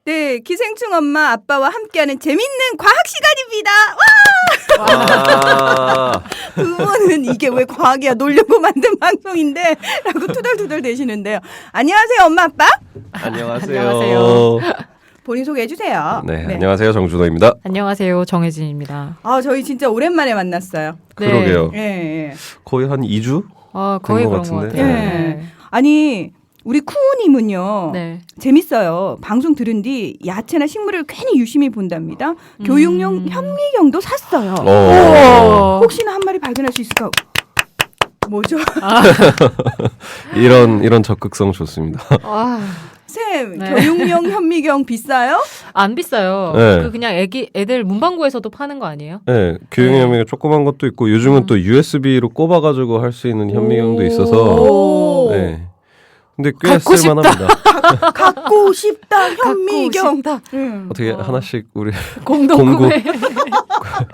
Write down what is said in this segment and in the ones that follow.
네, 기생충 엄마 아빠와 함께하는 재밌는 과학 시간입니다. 와! 두 분은 이게 왜 과학이야 놀려고 만든 방송인데 라고 투덜투덜 대시는데요. 안녕하세요 엄마 아빠. 안녕하세요. 본인 소개해 주세요. 네, 안녕하세요. 정준호입니다. 안녕하세요. 정혜진입니다. 저희 진짜 오랜만에 만났어요. 네. 그러게요. 네. 거의 한 2주? 거의 된 것 그런 것 같은데. 같아요. 네. 아니 우리 쿠우님은요. 네. 재밌어요. 방송 들은 뒤 야채나 식물을 괜히 유심히 본답니다. 교육용 현미경도 샀어요. 혹시나 한 마리 발견할 수 있을까? 뭐죠? 이런 적극성 좋습니다. 쌤, 네. 교육용 현미경 비싸요? 안 비싸요. 네. 그냥 애들 문방구에서도 파는 거 아니에요? 네, 교육 현미경 조그만 것도 있고 요즘은 또 USB로 꼽아가지고 할 수 있는 현미경도 있어서 오. 네. 근데 꽤 갖고 쓸만합니다. 갖고 싶다 현미경. 갖고 싶다. 어떻게 하나씩 우리 공동구매.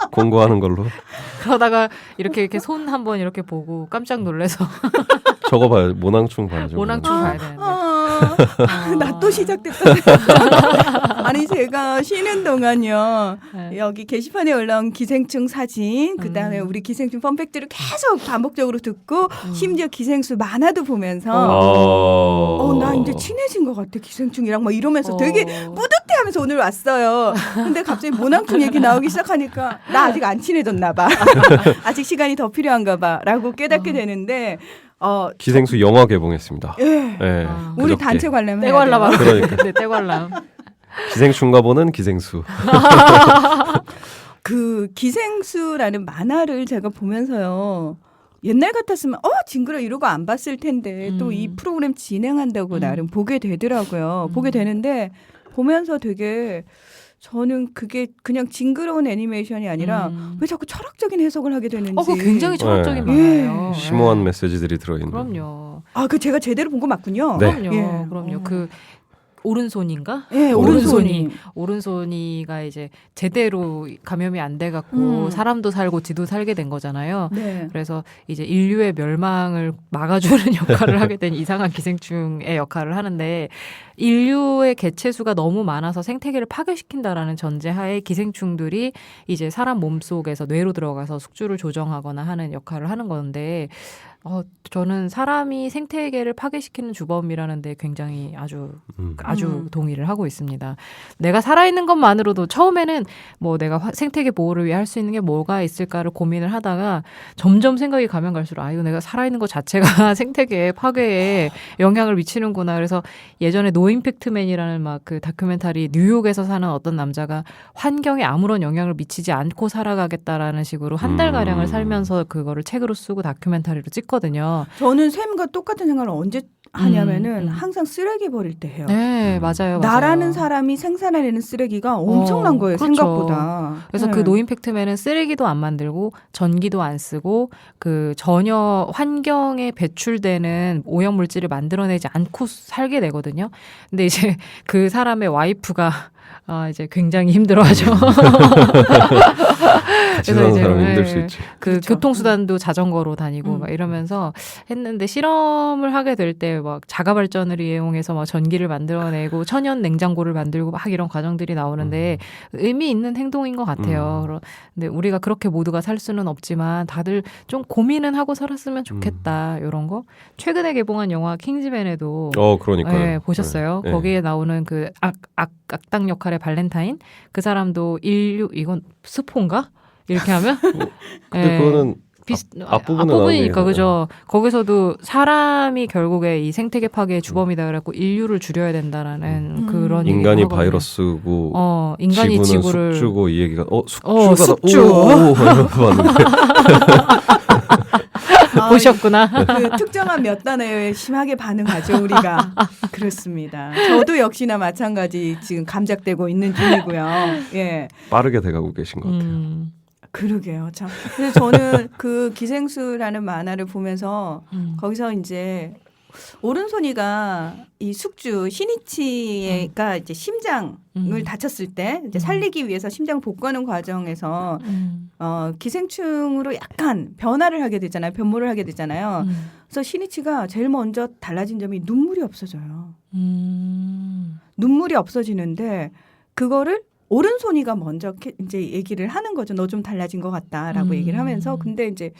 공구하는 걸로 그러다가 이렇게 손 한번 이렇게 보고 깜짝 놀라서 저거 봐요. 모낭충 봐야죠. 모낭충 봐야 되는데. 나 또 시작됐다. 아니 제가 쉬는 동안요. 네. 여기 게시판에 올라온 기생충 사진, 그다음에 우리 기생충 펀팩트를 계속 반복적으로 듣고 심지어 기생수 만화도 보면서 나 이제 친해진 것 같아 기생충이랑 막 이러면서 되게 뿌듯해하면서 오늘 왔어요. 근데 갑자기 모낭충 얘기 나오기 시작하니까 나 아직 안 친해졌나 봐. 아직 시간이 더 필요한가 봐라고 깨닫게 되는데 기생수 영화 개봉했습니다. 예. 네, 우리 그저께. 단체 관람 떼관람. 그러니까. 네, 떼관람. 기생충가 보는 기생수. 그 기생수라는 만화를 제가 보면서요. 옛날 같았으면 징그러 이러고 안 봤을 텐데 또 이 프로그램 진행한다고 나름 보게 되더라고요. 보게 되는데 보면서 되게 저는 그게 그냥 징그러운 애니메이션이 아니라 왜 자꾸 철학적인 해석을 하게 되는지. 그거 굉장히 철학적인 네. 만화예요. 심오한 네. 메시지들이 들어있는. 그럼요. 그 제가 제대로 본 거 맞군요. 네. 그럼요. 예. 그럼요. 그 오른손인가? 예, 오른손이. 오른손이가 이제 제대로 감염이 안 돼 갖고 사람도 살고 지도 살게 된 거잖아요. 네. 그래서 이제 인류의 멸망을 막아주는 역할을 하게 된 이상한 기생충의 역할을 하는데 인류의 개체수가 너무 많아서 생태계를 파괴시킨다라는 전제하에 기생충들이 이제 사람 몸속에서 뇌로 들어가서 숙주를 조정하거나 하는 역할을 하는 건데 저는 사람이 생태계를 파괴시키는 주범이라는 데 굉장히 아주 동의를 하고 있습니다. 내가 살아있는 것만으로도 처음에는 뭐 내가 생태계 보호를 위해 할 수 있는 게 뭐가 있을까를 고민을 하다가 점점 생각이 가면 갈수록 이거 내가 살아있는 것 자체가 생태계 파괴에 영향을 미치는구나. 그래서 예전에 노임팩트맨이라는 막 그 다큐멘터리 뉴욕에서 사는 어떤 남자가 환경에 아무런 영향을 미치지 않고 살아가겠다라는 식으로 한 달가량을 살면서 그거를 책으로 쓰고 다큐멘터리로 찍거든요. 저는 샘과 똑같은 생각을 언제 하냐면은 항상 쓰레기 버릴 때 해요. 네, 맞아요. 나라는 사람이 생산해내는 쓰레기가 엄청난 거예요. 그렇죠. 생각보다. 그래서 그 노임팩트맨은 쓰레기도 안 만들고 전기도 안 쓰고 그 전혀 환경에 배출되는 오염물질을 만들어내지 않고 살게 되거든요. 근데 이제 그 사람의 와이프가 이제 굉장히 힘들어하죠. 같이 사는 사람이 힘들 수 있지. 그 그렇죠. 교통수단도 자전거로 다니고 막 이러면서 했는데 실험을 하게 될 때 막 자가 발전을 이용해서 막 전기를 만들어내고 천연 냉장고를 만들고 막 이런 과정들이 나오는데 의미 있는 행동인 것 같아요. 근데 우리가 그렇게 모두가 살 수는 없지만 다들 좀 고민은 하고 살았으면 좋겠다. 이런 거. 최근에 개봉한 영화 킹즈맨에도 그러니까요. 네, 보셨어요? 네. 거기에 나오는 그 악당 역할의 발렌타인 그 사람도 이건 스폰가? 이렇게 하면 근데 그거는 앞부분이니까 나오네요. 그죠. 거기서도 사람이 결국에 이 생태계 파괴의 주범이다 그래갖고 인류를 줄여야 된다라는 그런 인간이 얘기를 하거든요. 바이러스고 인간이 지구는 지구를 숙주고 이 얘기가 숙주가 숙주. 이러면서 봤는데 보셨구나. 그 특정한 몇 단어에 심하게 반응하죠 우리가. 그렇습니다. 저도 역시나 마찬가지 지금 감작되고 있는 중이고요. 예, 빠르게 돼가고 계신 것 같아요. 그러게요. 참. 그래서 저는 그 기생수라는 만화를 보면서 거기서 이제 오른손이가 이 숙주 시니치가 이제 심장을 다쳤을 때 이제 살리기 위해서 심장 복구하는 과정에서 기생충으로 약간 변화를 하게 되잖아요. 변모를 하게 되잖아요. 그래서 시니치가 제일 먼저 달라진 점이 눈물이 없어져요. 눈물이 없어지는데 그거를 오른손이가 먼저 이제 얘기를 하는 거죠. 너 좀 달라진 것 같다라고 얘기를 하면서 근데 이제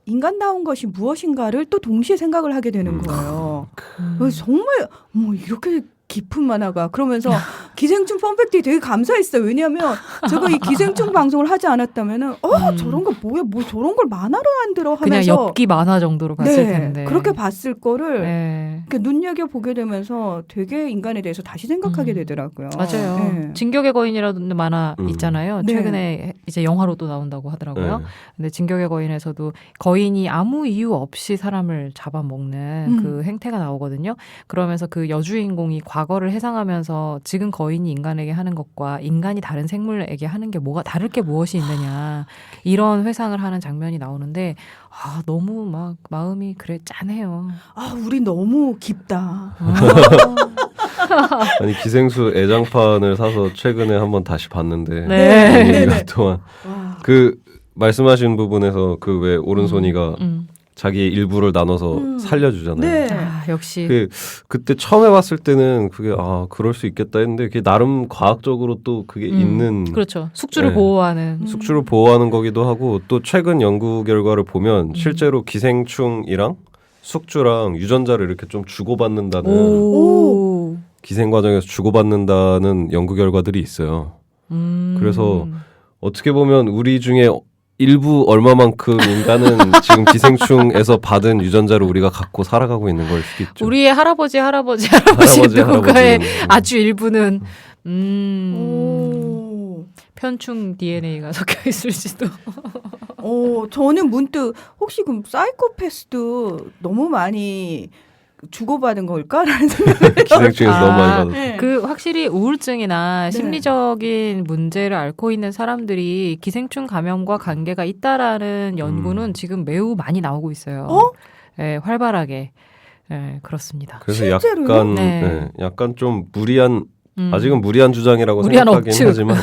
인간다운 것이 무엇인가를 또 동시에 생각을 하게 되는 거예요. 정말 뭐 이렇게 깊은 만화가 그러면서 기생충 펀팩트에 되게 감사했어요. 왜냐하면 제가 이 기생충 방송을 하지 않았다면은 저런 거 뭐야 뭐 저런 걸 만화로 만들어 하면서 그냥 엽기 만화 정도로 봤을 텐데 그렇게 봤을 거를 네. 이렇게 눈여겨 보게 되면서 되게 인간에 대해서 다시 생각하게 되더라고요. 맞아요. 네. 진격의 거인이라는 만화 있잖아요. 네. 최근에 이제 영화로도 나온다고 하더라고요. 근데 진격의 거인에서도 거인이 아무 이유 없이 사람을 잡아먹는 그 행태가 나오거든요. 그러면서 그 여주인공이 과거를 해상하면서 지금 거인이 인간에게 하는 것과 인간이 다른 생물에게 하는 게 뭐가 다를 게 무엇이 있느냐 이런 회상을 하는 장면이 나오는데 너무 막 마음이 그래 짠해요. 우리 너무 깊다. 아니 기생수 애장판을 사서 최근에 한번 다시 봤는데 네. 2년 동안 그 말씀하신 부분에서 그 왜 오른손이가 자기의 일부를 나눠서 살려주잖아요. 네. 역시 그때 처음에 봤을 때는 그게 그럴 수 있겠다 했는데 그게 나름 과학적으로 또 그게 있는 그렇죠. 숙주를 네. 보호하는 숙주를 보호하는 거기도 하고 또 최근 연구 결과를 보면 실제로 기생충이랑 숙주랑 유전자를 이렇게 좀 주고받는다는 오. 기생 과정에서 주고받는다는 연구 결과들이 있어요. 그래서 어떻게 보면 우리 중에 일부 얼마만큼 인간은 지금 기생충에서 받은 유전자를 우리가 갖고 살아가고 있는 걸 수도 있죠. 우리의 할아버지 누군가의 아주 일부는 편충 DNA가 섞여 있을지도. 저는 문득 혹시 그럼 사이코패스도 너무 많이 주고받은 걸까라는 생각을 기생충에서 너무 많이 받았어요. 네. 그 확실히 우울증이나 심리적인 문제를 앓고 있는 사람들이 기생충 감염과 관계가 있다라는 연구는 지금 매우 많이 나오고 있어요. 네, 활발하게. 네, 그렇습니다. 그래서 실제로요? 약간 네. 약간 좀 무리한 아직은 무리한 주장이라고 무리한 생각하긴 억측. 하지만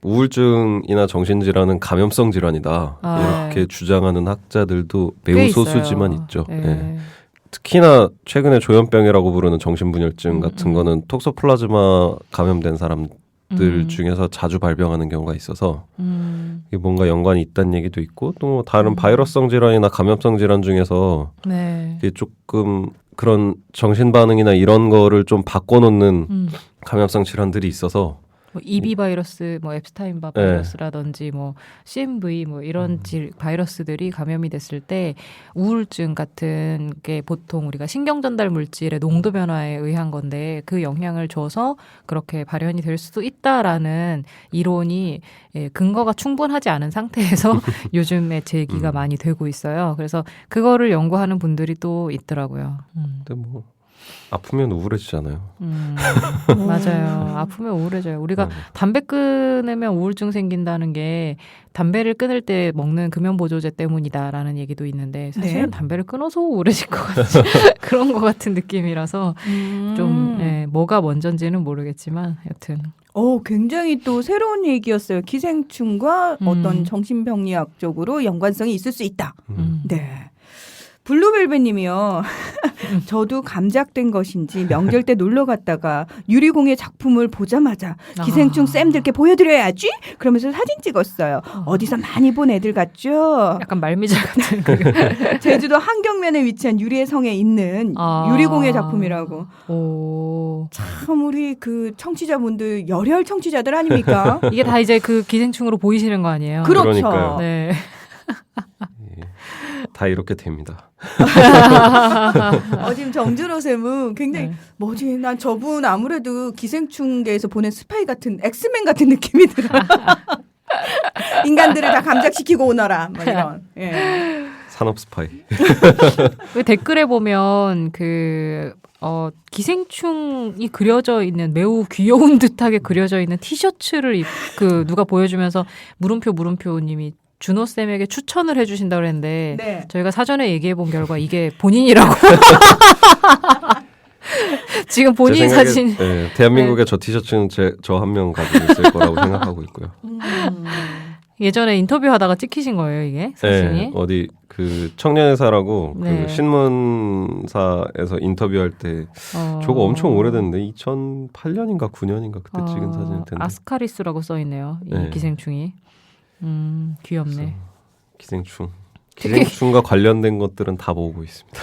우울증이나 정신질환은 감염성 질환이다 이렇게 주장하는 학자들도 꽤 매우 있어요. 소수지만 있죠. 네. 예. 특히나 최근에 조현병이라고 부르는 정신분열증 같은 거는 톡소플라즈마 감염된 사람들 중에서 자주 발병하는 경우가 있어서 이게 뭔가 연관이 있다는 얘기도 있고 또 다른 바이러스성 질환이나 감염성 질환 중에서 네. 이게 조금 그런 정신 반응이나 이런 거를 좀 바꿔놓는 감염성 질환들이 있어서 뭐 EB 바이러스, 뭐 앱스타인바 바이러스라든지 뭐 CMV 뭐 이런 바이러스들이 감염이 됐을 때 우울증 같은 게 보통 우리가 신경 전달 물질의 농도 변화에 의한 건데 그 영향을 줘서 그렇게 발현이 될 수도 있다라는 이론이 근거가 충분하지 않은 상태에서 요즘에 제기가 많이 되고 있어요. 그래서 그거를 연구하는 분들이 또 있더라고요. 근데 뭐 아프면 우울해지잖아요. 맞아요. 아프면 우울해져요. 우리가 담배 끊으면 우울증 생긴다는 게 담배를 끊을 때 먹는 금연보조제 때문이다라는 얘기도 있는데 사실은 담배를 끊어서 우울해질 것 같지 그런 것 같은 느낌이라서 좀 뭐가 먼저인지는 모르겠지만 여튼 굉장히 또 새로운 얘기였어요. 기생충과 어떤 정신병리학적으로 연관성이 있을 수 있다. 네. 블루벨벳님이요. 저도 감작된 것인지 명절 때 놀러 갔다가 유리공예 작품을 보자마자 기생충 쌤들께 보여드려야지 그러면서 사진 찍었어요. 어디서 많이 본 애들 같죠? 약간 말미잘 같은 제주도 한경면에 위치한 유리의 성에 있는 유리공예 작품이라고. 참 우리 그 청취자분들 열혈 청취자들 아닙니까? 이게 다 이제 그 기생충으로 보이시는 거 아니에요? 그렇죠. 그러니까요. 네. 다 이렇게 됩니다. 지금 정준호 쌤은 굉장히 뭐지? 난 저분 아무래도 기생충계에서 보낸 스파이 같은 엑스맨 같은 느낌이 들어요. 인간들을 다 감작시키고 오너라. 뭐 이런. 예. 산업 스파이. 왜 댓글에 보면 기생충이 그려져 있는 매우 귀여운 듯하게 그려져 있는 티셔츠를 누가 보여주면서 물음표님이 준호 쌤에게 추천을 해주신다고 했는데 네. 저희가 사전에 얘기해 본 결과 이게 본인이라고. 지금 본인 제 생각에, 사진. 네, 대한민국의 저 티셔츠는 저 한 명 가지고 있을 거라고 생각하고 있고요. 예전에 인터뷰하다가 찍히신 거예요, 이게 사진이? 네, 어디 그 청년회사라고 네. 그 신문사에서 인터뷰할 때 저거 엄청 오래됐는데 2008년인가 9년인가 그때 찍은 사진일 텐데. 아스카리스라고 써 있네요. 이 네. 기생충이. 귀엽네. 기생충과 관련된 것들은 다 모으고 있습니다.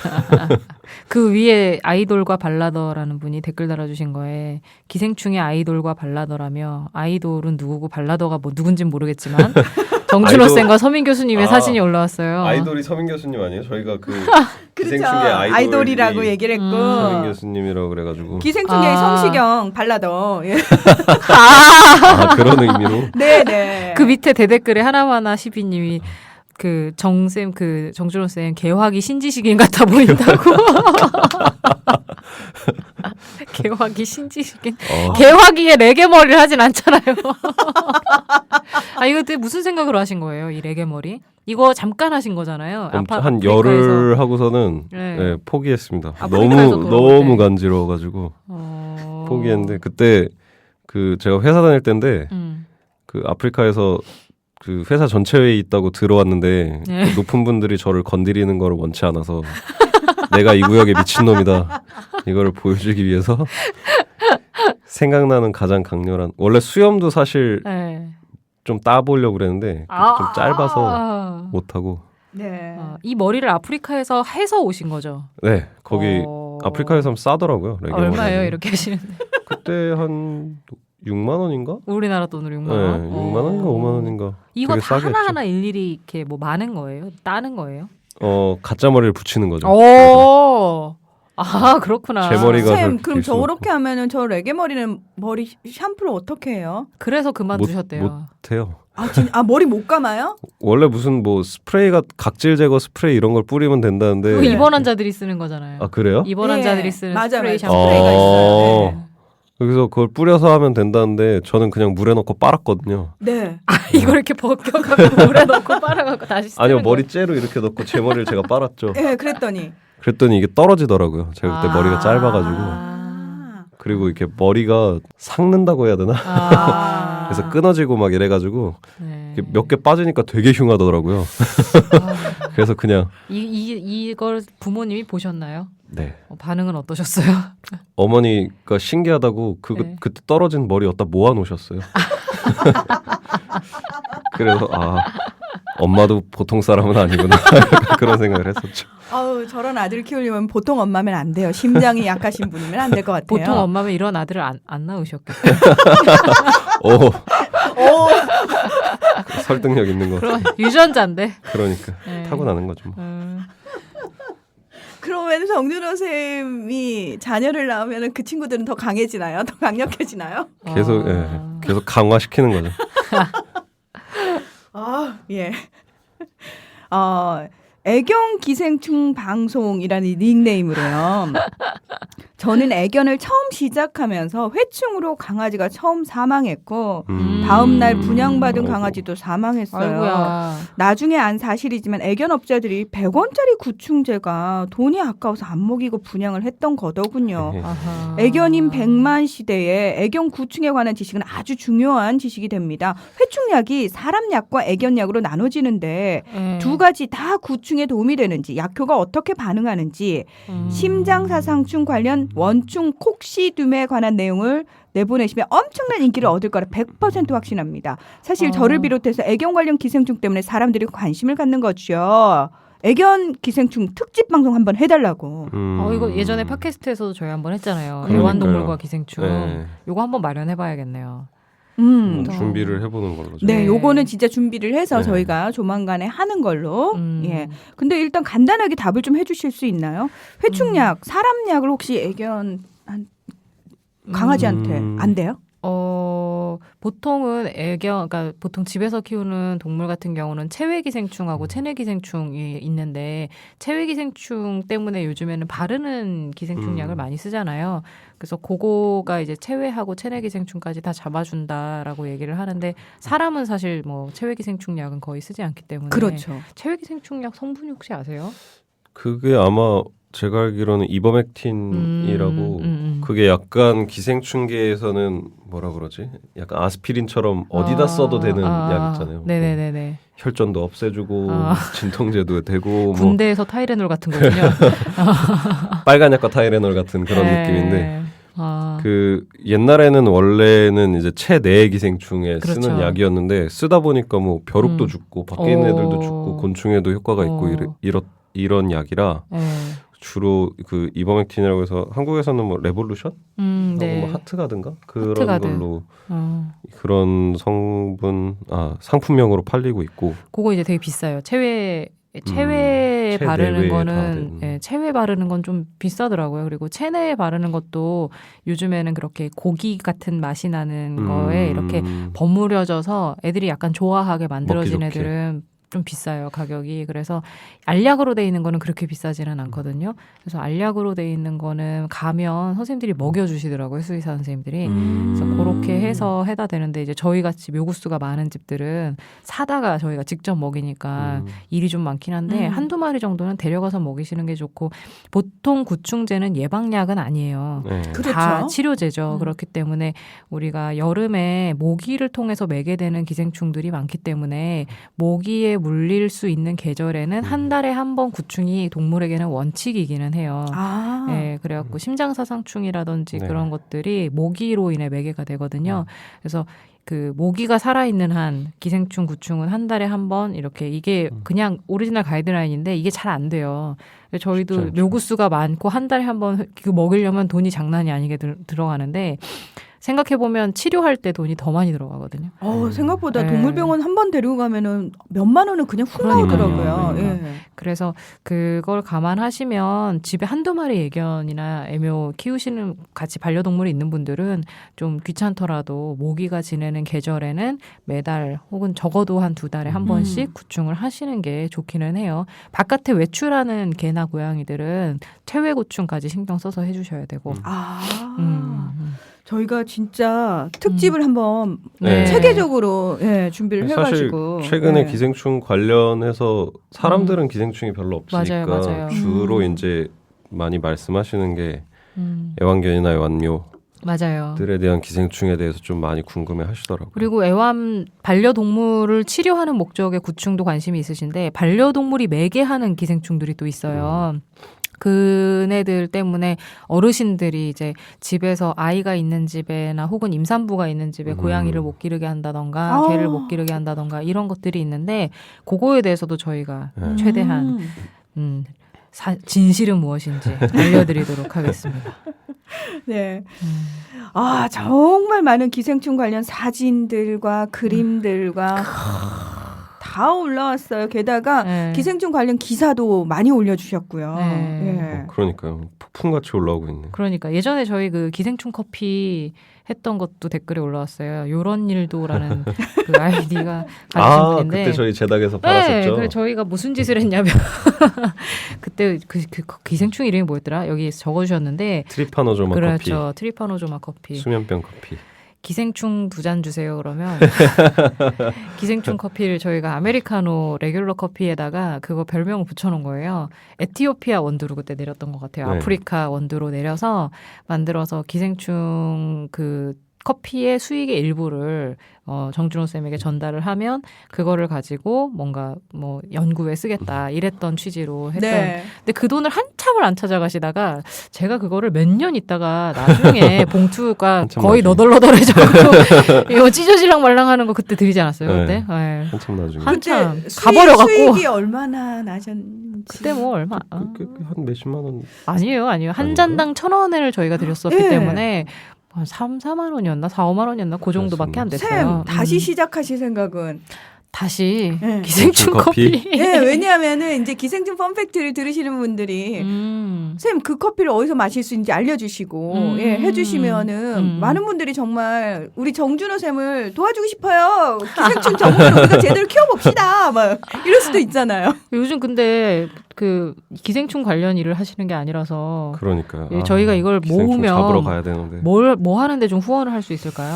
그 위에 아이돌과 발라더라는 분이 댓글 달아주신 거에 기생충의 아이돌과 발라더라며 아이돌은 누구고 발라더가 뭐 누군진 모르겠지만 정준호 아이돌- 쌤과 서민 교수님의 사진이 올라왔어요. 아이돌이 서민 교수님 아니에요? 저희가 그 그렇죠. 기생충의 아이돌이라고 얘기를 했고 서민 교수님이라고 그래가지고 기생충의 성시경 발라더. 예. 그런 의미로 네네. 그 밑에 대댓글에 하나하나 12님이 그 정쌤 그 정준호 쌤 개화기 신지식인 같아 보인다고. 개화기 신지식인. 개화기에 레게 머리를 하진 않잖아요. 이거 그때 무슨 생각으로 하신 거예요? 이 레게 머리? 이거 잠깐 하신 거잖아요. 한 아프리카에서. 열흘 하고서는 네. 네, 포기했습니다. 아프리카에서 너무 그러는데. 간지러워가지고 포기했는데 그때 그 제가 회사 다닐 때인데 그 아프리카에서 그 회사 전체 회의 있다고 들어왔는데 네. 그 높은 분들이 저를 건드리는 걸 원치 않아서 내가 이 구역의 미친놈이다 이거를 보여주기 위해서 생각나는 가장 강렬한 원래 수염도 사실 네. 좀 따보려고 그랬는데 좀 짧아서 못하고 네. 이 머리를 아프리카에서 해서 오신 거죠? 네 거기 아프리카에서 싸더라고요. 레게 얼마예요? 머리는. 이렇게 하시는데 그때 한 6만 원인가? 우리나라 돈으로 6만 네, 원? 6만 원인가 5만 원인가. 이거 되게 다 싸게 했죠. 하나하나 일일이 이렇게 뭐 많은 거예요? 따는 거예요? 가짜 머리를 붙이는 거죠. 오, 그렇구나. 제 머리가 쌤, 그렇게 그럼 길 수는 저렇게 하면은 저 레게 머리는 머리 샴푸를 어떻게 해요? 그래서 그만두셨대요. 못해요. 머리 못 감아요? 원래 무슨 뭐 스프레이가 각질 제거 스프레이 이런 걸 뿌리면 된다는데. 그거 입원 환자들이 쓰는 거잖아요. 아 그래요? 입원 예, 환자들이 쓰는 맞아요. 스프레이 샴푸. 스프레이가 있어요. 네. 여기서 그걸 뿌려서 하면 된다는데 저는 그냥 물에 넣고 빨았거든요. 네. 이걸 이렇게 벗겨갖고 물에 넣고 빨아갖고 다시 쓰는 아니요 거예요. 머리째로 이렇게 넣고 제 머리를 제가 빨았죠. 네, 그랬더니 그랬더니 이게 떨어지더라고요. 제가 그때 머리가 짧아가지고. 그리고 이렇게 머리가 삭는다고 해야 되나? 그래서 끊어지고 막 이래가지고 네. 몇 개 빠지니까 되게 흉하더라고요. 그래서 그냥 이걸 부모님이 보셨나요? 네 반응은 어떠셨어요? 어머니가 신기하다고 네. 그때 떨어진 머리 어디다 모아 놓으셨어요. 그래서 엄마도 보통 사람은 아니구나 그런 생각을 했었죠. 저런 아들 키우려면 보통 엄마면 안 돼요. 심장이 약하신 분이면 안 될 것 같아요. 보통 엄마면 이런 아들을 안 낳으셨겠죠. 설득력 있는 거. 그럼 유전자인데. 그러니까 네. 타고나는 거죠. 뭐. 그러면 정준호 쌤이 자녀를 낳으면 그 친구들은 더 강해지나요? 더 강력해지나요? 계속 강화시키는 거죠. 예. 애견 기생충 방송이라는 닉네임으로요. 저는 애견을 처음 시작하면서 회충으로 강아지가 처음 사망했고 다음 날 분양받은 강아지도 사망했어요. 아이고야. 나중에 안 사실이지만 애견업자들이 100원짜리 구충제가 돈이 아까워서 안 먹이고 분양을 했던 거더군요. 아하. 애견인 100만 시대에 애견 구충에 관한 지식은 아주 중요한 지식이 됩니다. 회충약이 사람약과 애견약으로 나눠지는데 두 가지 다 구충에 도움이 되는지, 약효가 어떻게 반응하는지, 심장사상충 관련 원충 콕시듐에 관한 내용을 내보내시면 엄청난 인기를 얻을 거라 100% 확신합니다. 사실 저를 비롯해서 애견 관련 기생충 때문에 사람들이 관심을 갖는 거죠. 애견 기생충 특집 방송 한번 해달라고. 이거 예전에 팟캐스트에서도 저희 한번 했잖아요. 그러니까요. 애완동물과 기생충. 네. 이거 한번 마련해봐야겠네요. 준비를 해보는 걸로. 네, 요거는 진짜 준비를 해서 네. 저희가 조만간에 하는 걸로. 예. 근데 일단 간단하게 답을 좀 해주실 수 있나요? 회충약, 사람약을 혹시 애견 강아지한테 안 돼요? 보통은 그러니까 보통 집에서 키우는 동물 같은 경우는 체외기생충하고 체내기생충이 있는데 체외기생충 때문에 요즘에는 바르는 기생충약을 많이 쓰잖아요. 그래서 그거가 이제 체외하고 체내기생충까지 다 잡아준다라고 얘기를 하는데 사람은 사실 뭐 체외기생충약은 거의 쓰지 않기 때문에 그렇죠. 체외기생충약 성분이 혹시 아세요? 그게 아마 제가 알기로는 이버맥틴이라고 그게 약간 기생충계에서는 뭐라 그러지? 약간 아스피린처럼 어디다 써도 되는 약 있잖아요. 네네네네. 혈전도 없애주고 진통제도 되고 군대에서 타이레놀 같은 거군요. 빨간 약과 타이레놀 같은 그런 네. 느낌인데 그 옛날에는 원래는 이제 체내 기생충에 그렇죠. 쓰는 약이었는데 쓰다 보니까 뭐 벼룩도 죽고 밖에 있는 애들도 죽고 곤충에도 효과가 있고 이런 약이라 주로 그 이버맥틴이라고 해서 한국에서는 뭐 레볼루션? 네. 뭐 하트가든가 그런 하트가드. 걸로 그런 성분 상품명으로 팔리고 있고 그거 이제 되게 비싸요. 체외 체내외에 바르는 다 거는 되는. 체외 바르는 건 좀 비싸더라고요. 그리고 체내에 바르는 것도 요즘에는 그렇게 고기 같은 맛이 나는 거에 이렇게 버무려져서 애들이 약간 좋아하게 만들어진 먹기 좋게. 애들은 좀 비싸요, 가격이. 그래서 알약으로 돼 있는 거는 그렇게 비싸지는 않거든요. 그래서 알약으로 돼 있는 거는 가면 선생님들이 먹여주시더라고요, 수의사 선생님들이. 그래서 그렇게 해서 해다 되는데 이제 저희 같이 묘구수가 많은 집들은 사다가 저희가 직접 먹이니까 일이 좀 많긴 한데 한두 마리 정도는 데려가서 먹이시는 게 좋고 보통 구충제는 예방약은 아니에요. 네. 그렇죠. 다 치료제죠. 그렇기 때문에 우리가 여름에 모기를 통해서 매게 되는 기생충들이 많기 때문에 모기에 물릴 수 있는 계절에는 한 달에 한 번 구충이 동물에게는 원칙이기는 해요. 네, 그래갖고 심장사상충이라든지 그런 것들이 모기로 인해 매개가 되거든요. 그래서 그 모기가 살아있는 한 기생충, 구충은 한 달에 한 번 이렇게 이게 그냥 오리지널 가이드라인인데 이게 잘 안 돼요. 저희도 묘구수가 많고 한 달에 한 번 먹이려면 돈이 장난이 아니게 들어가는데 생각해보면 치료할 때 돈이 더 많이 들어가거든요. 생각보다 동물병원 한 번 데리고 가면은 몇만 원은 그냥 훅 나오더라고요. 그러니까. 그래서 그걸 감안하시면 집에 한두 마리 애견이나 애묘 키우시는 같이 반려동물이 있는 분들은 좀 귀찮더라도 모기가 지내는 계절에는 매달 혹은 적어도 한 두 달에 한 번씩 구충을 하시는 게 좋기는 해요. 바깥에 외출하는 개나 고양이들은 체외 구충까지 신경 써서 해주셔야 되고. 저희가 진짜 특집을 한번 네. 체계적으로 준비를 사실 해가지고 최근에 기생충 관련해서 사람들은 기생충이 별로 없으니까 맞아요. 주로 이제 많이 말씀하시는 게 애완견이나 애완묘 맞아요. 들에 대한 기생충에 대해서 좀 많이 궁금해 하시더라고요. 그리고 반려동물을 치료하는 목적의 구충도 관심이 있으신데 반려동물이 매개하는 기생충들이 또 있어요. 그네들 때문에 어르신들이 이제 집에서 아이가 있는 집에나 혹은 임산부가 있는 집에 고양이를 못 기르게 한다던가 개를 못 기르게 한다던가 이런 것들이 있는데 그거에 대해서도 저희가 최대한 진실은 무엇인지 알려드리도록 하겠습니다. 네. 정말 많은 기생충 관련 사진들과 그림들과 다 올라왔어요. 게다가 기생충 관련 기사도 많이 올려주셨고요. 그러니까요. 폭풍같이 올라오고 있네. 그러니까 예전에 저희 그 기생충 커피 했던 것도 댓글에 올라왔어요. 요런 일도라는 그 아이디가 가지신 분인데 그때 저희 제닥에서 팔았었죠. 그래서 저희가 무슨 짓을 했냐면 그때 그 기생충 이름이 뭐였더라? 여기 적어주셨는데 트리파노조마 커피. 그렇죠. 트리파노조마 커피. 수면병 커피. 기생충 2잔 주세요. 그러면 기생충 커피를 저희가 아메리카노 레귤러 커피에다가 그거 별명을 붙여놓은 거예요. 에티오피아 원두로 그때 내렸던 것 같아요. 아프리카 원두로 내려서 만들어서 기생충 그 커피의 수익의 일부를 정준호 쌤에게 전달을 하면 그거를 가지고 뭔가 뭐 연구에 쓰겠다 이랬던 취지로 했던. 근데 그 돈을 한참을 안 찾아가시다가 제가 그거를 몇 년 있다가 나중에 봉투가 거의 너덜너덜해져서 이거 찢어지랑 말랑하는 거 그때 드리지 않았어요? 그때? 한참 나중에. 한참 가버려갖고. 수익이 얼마나 나셨는지. 그때 뭐 얼마? 한 몇십만 원. 아니에요. 한 잔당 1,000원을 저희가 드렸었기 때문에 한 3, 4만 원이었나? 4, 5만 원이었나? 그 정도밖에 안 됐어요. 쌤, 다시 시작하실 생각은? 다시 네. 기생충 커피. 예, 왜냐하면은 이제 기생충 펀팩트를 들으시는 분들이 선생님 그 커피를 어디서 마실 수 있는지 알려주시고 예, 해주시면은 많은 분들이 정말 우리 정준호 쌤을 도와주고 싶어요. 기생충 전문으로 우리가 제대로 키워봅시다. 막 이럴 수도 있잖아요. 요즘 근데 그 기생충 관련 일을 하시는 게 아니라서 그러니까요. 예, 저희가 이걸 기생충 잡으러 모으면 가야 되는데. 뭐 하는데 좀 후원을 할 수 있을까요?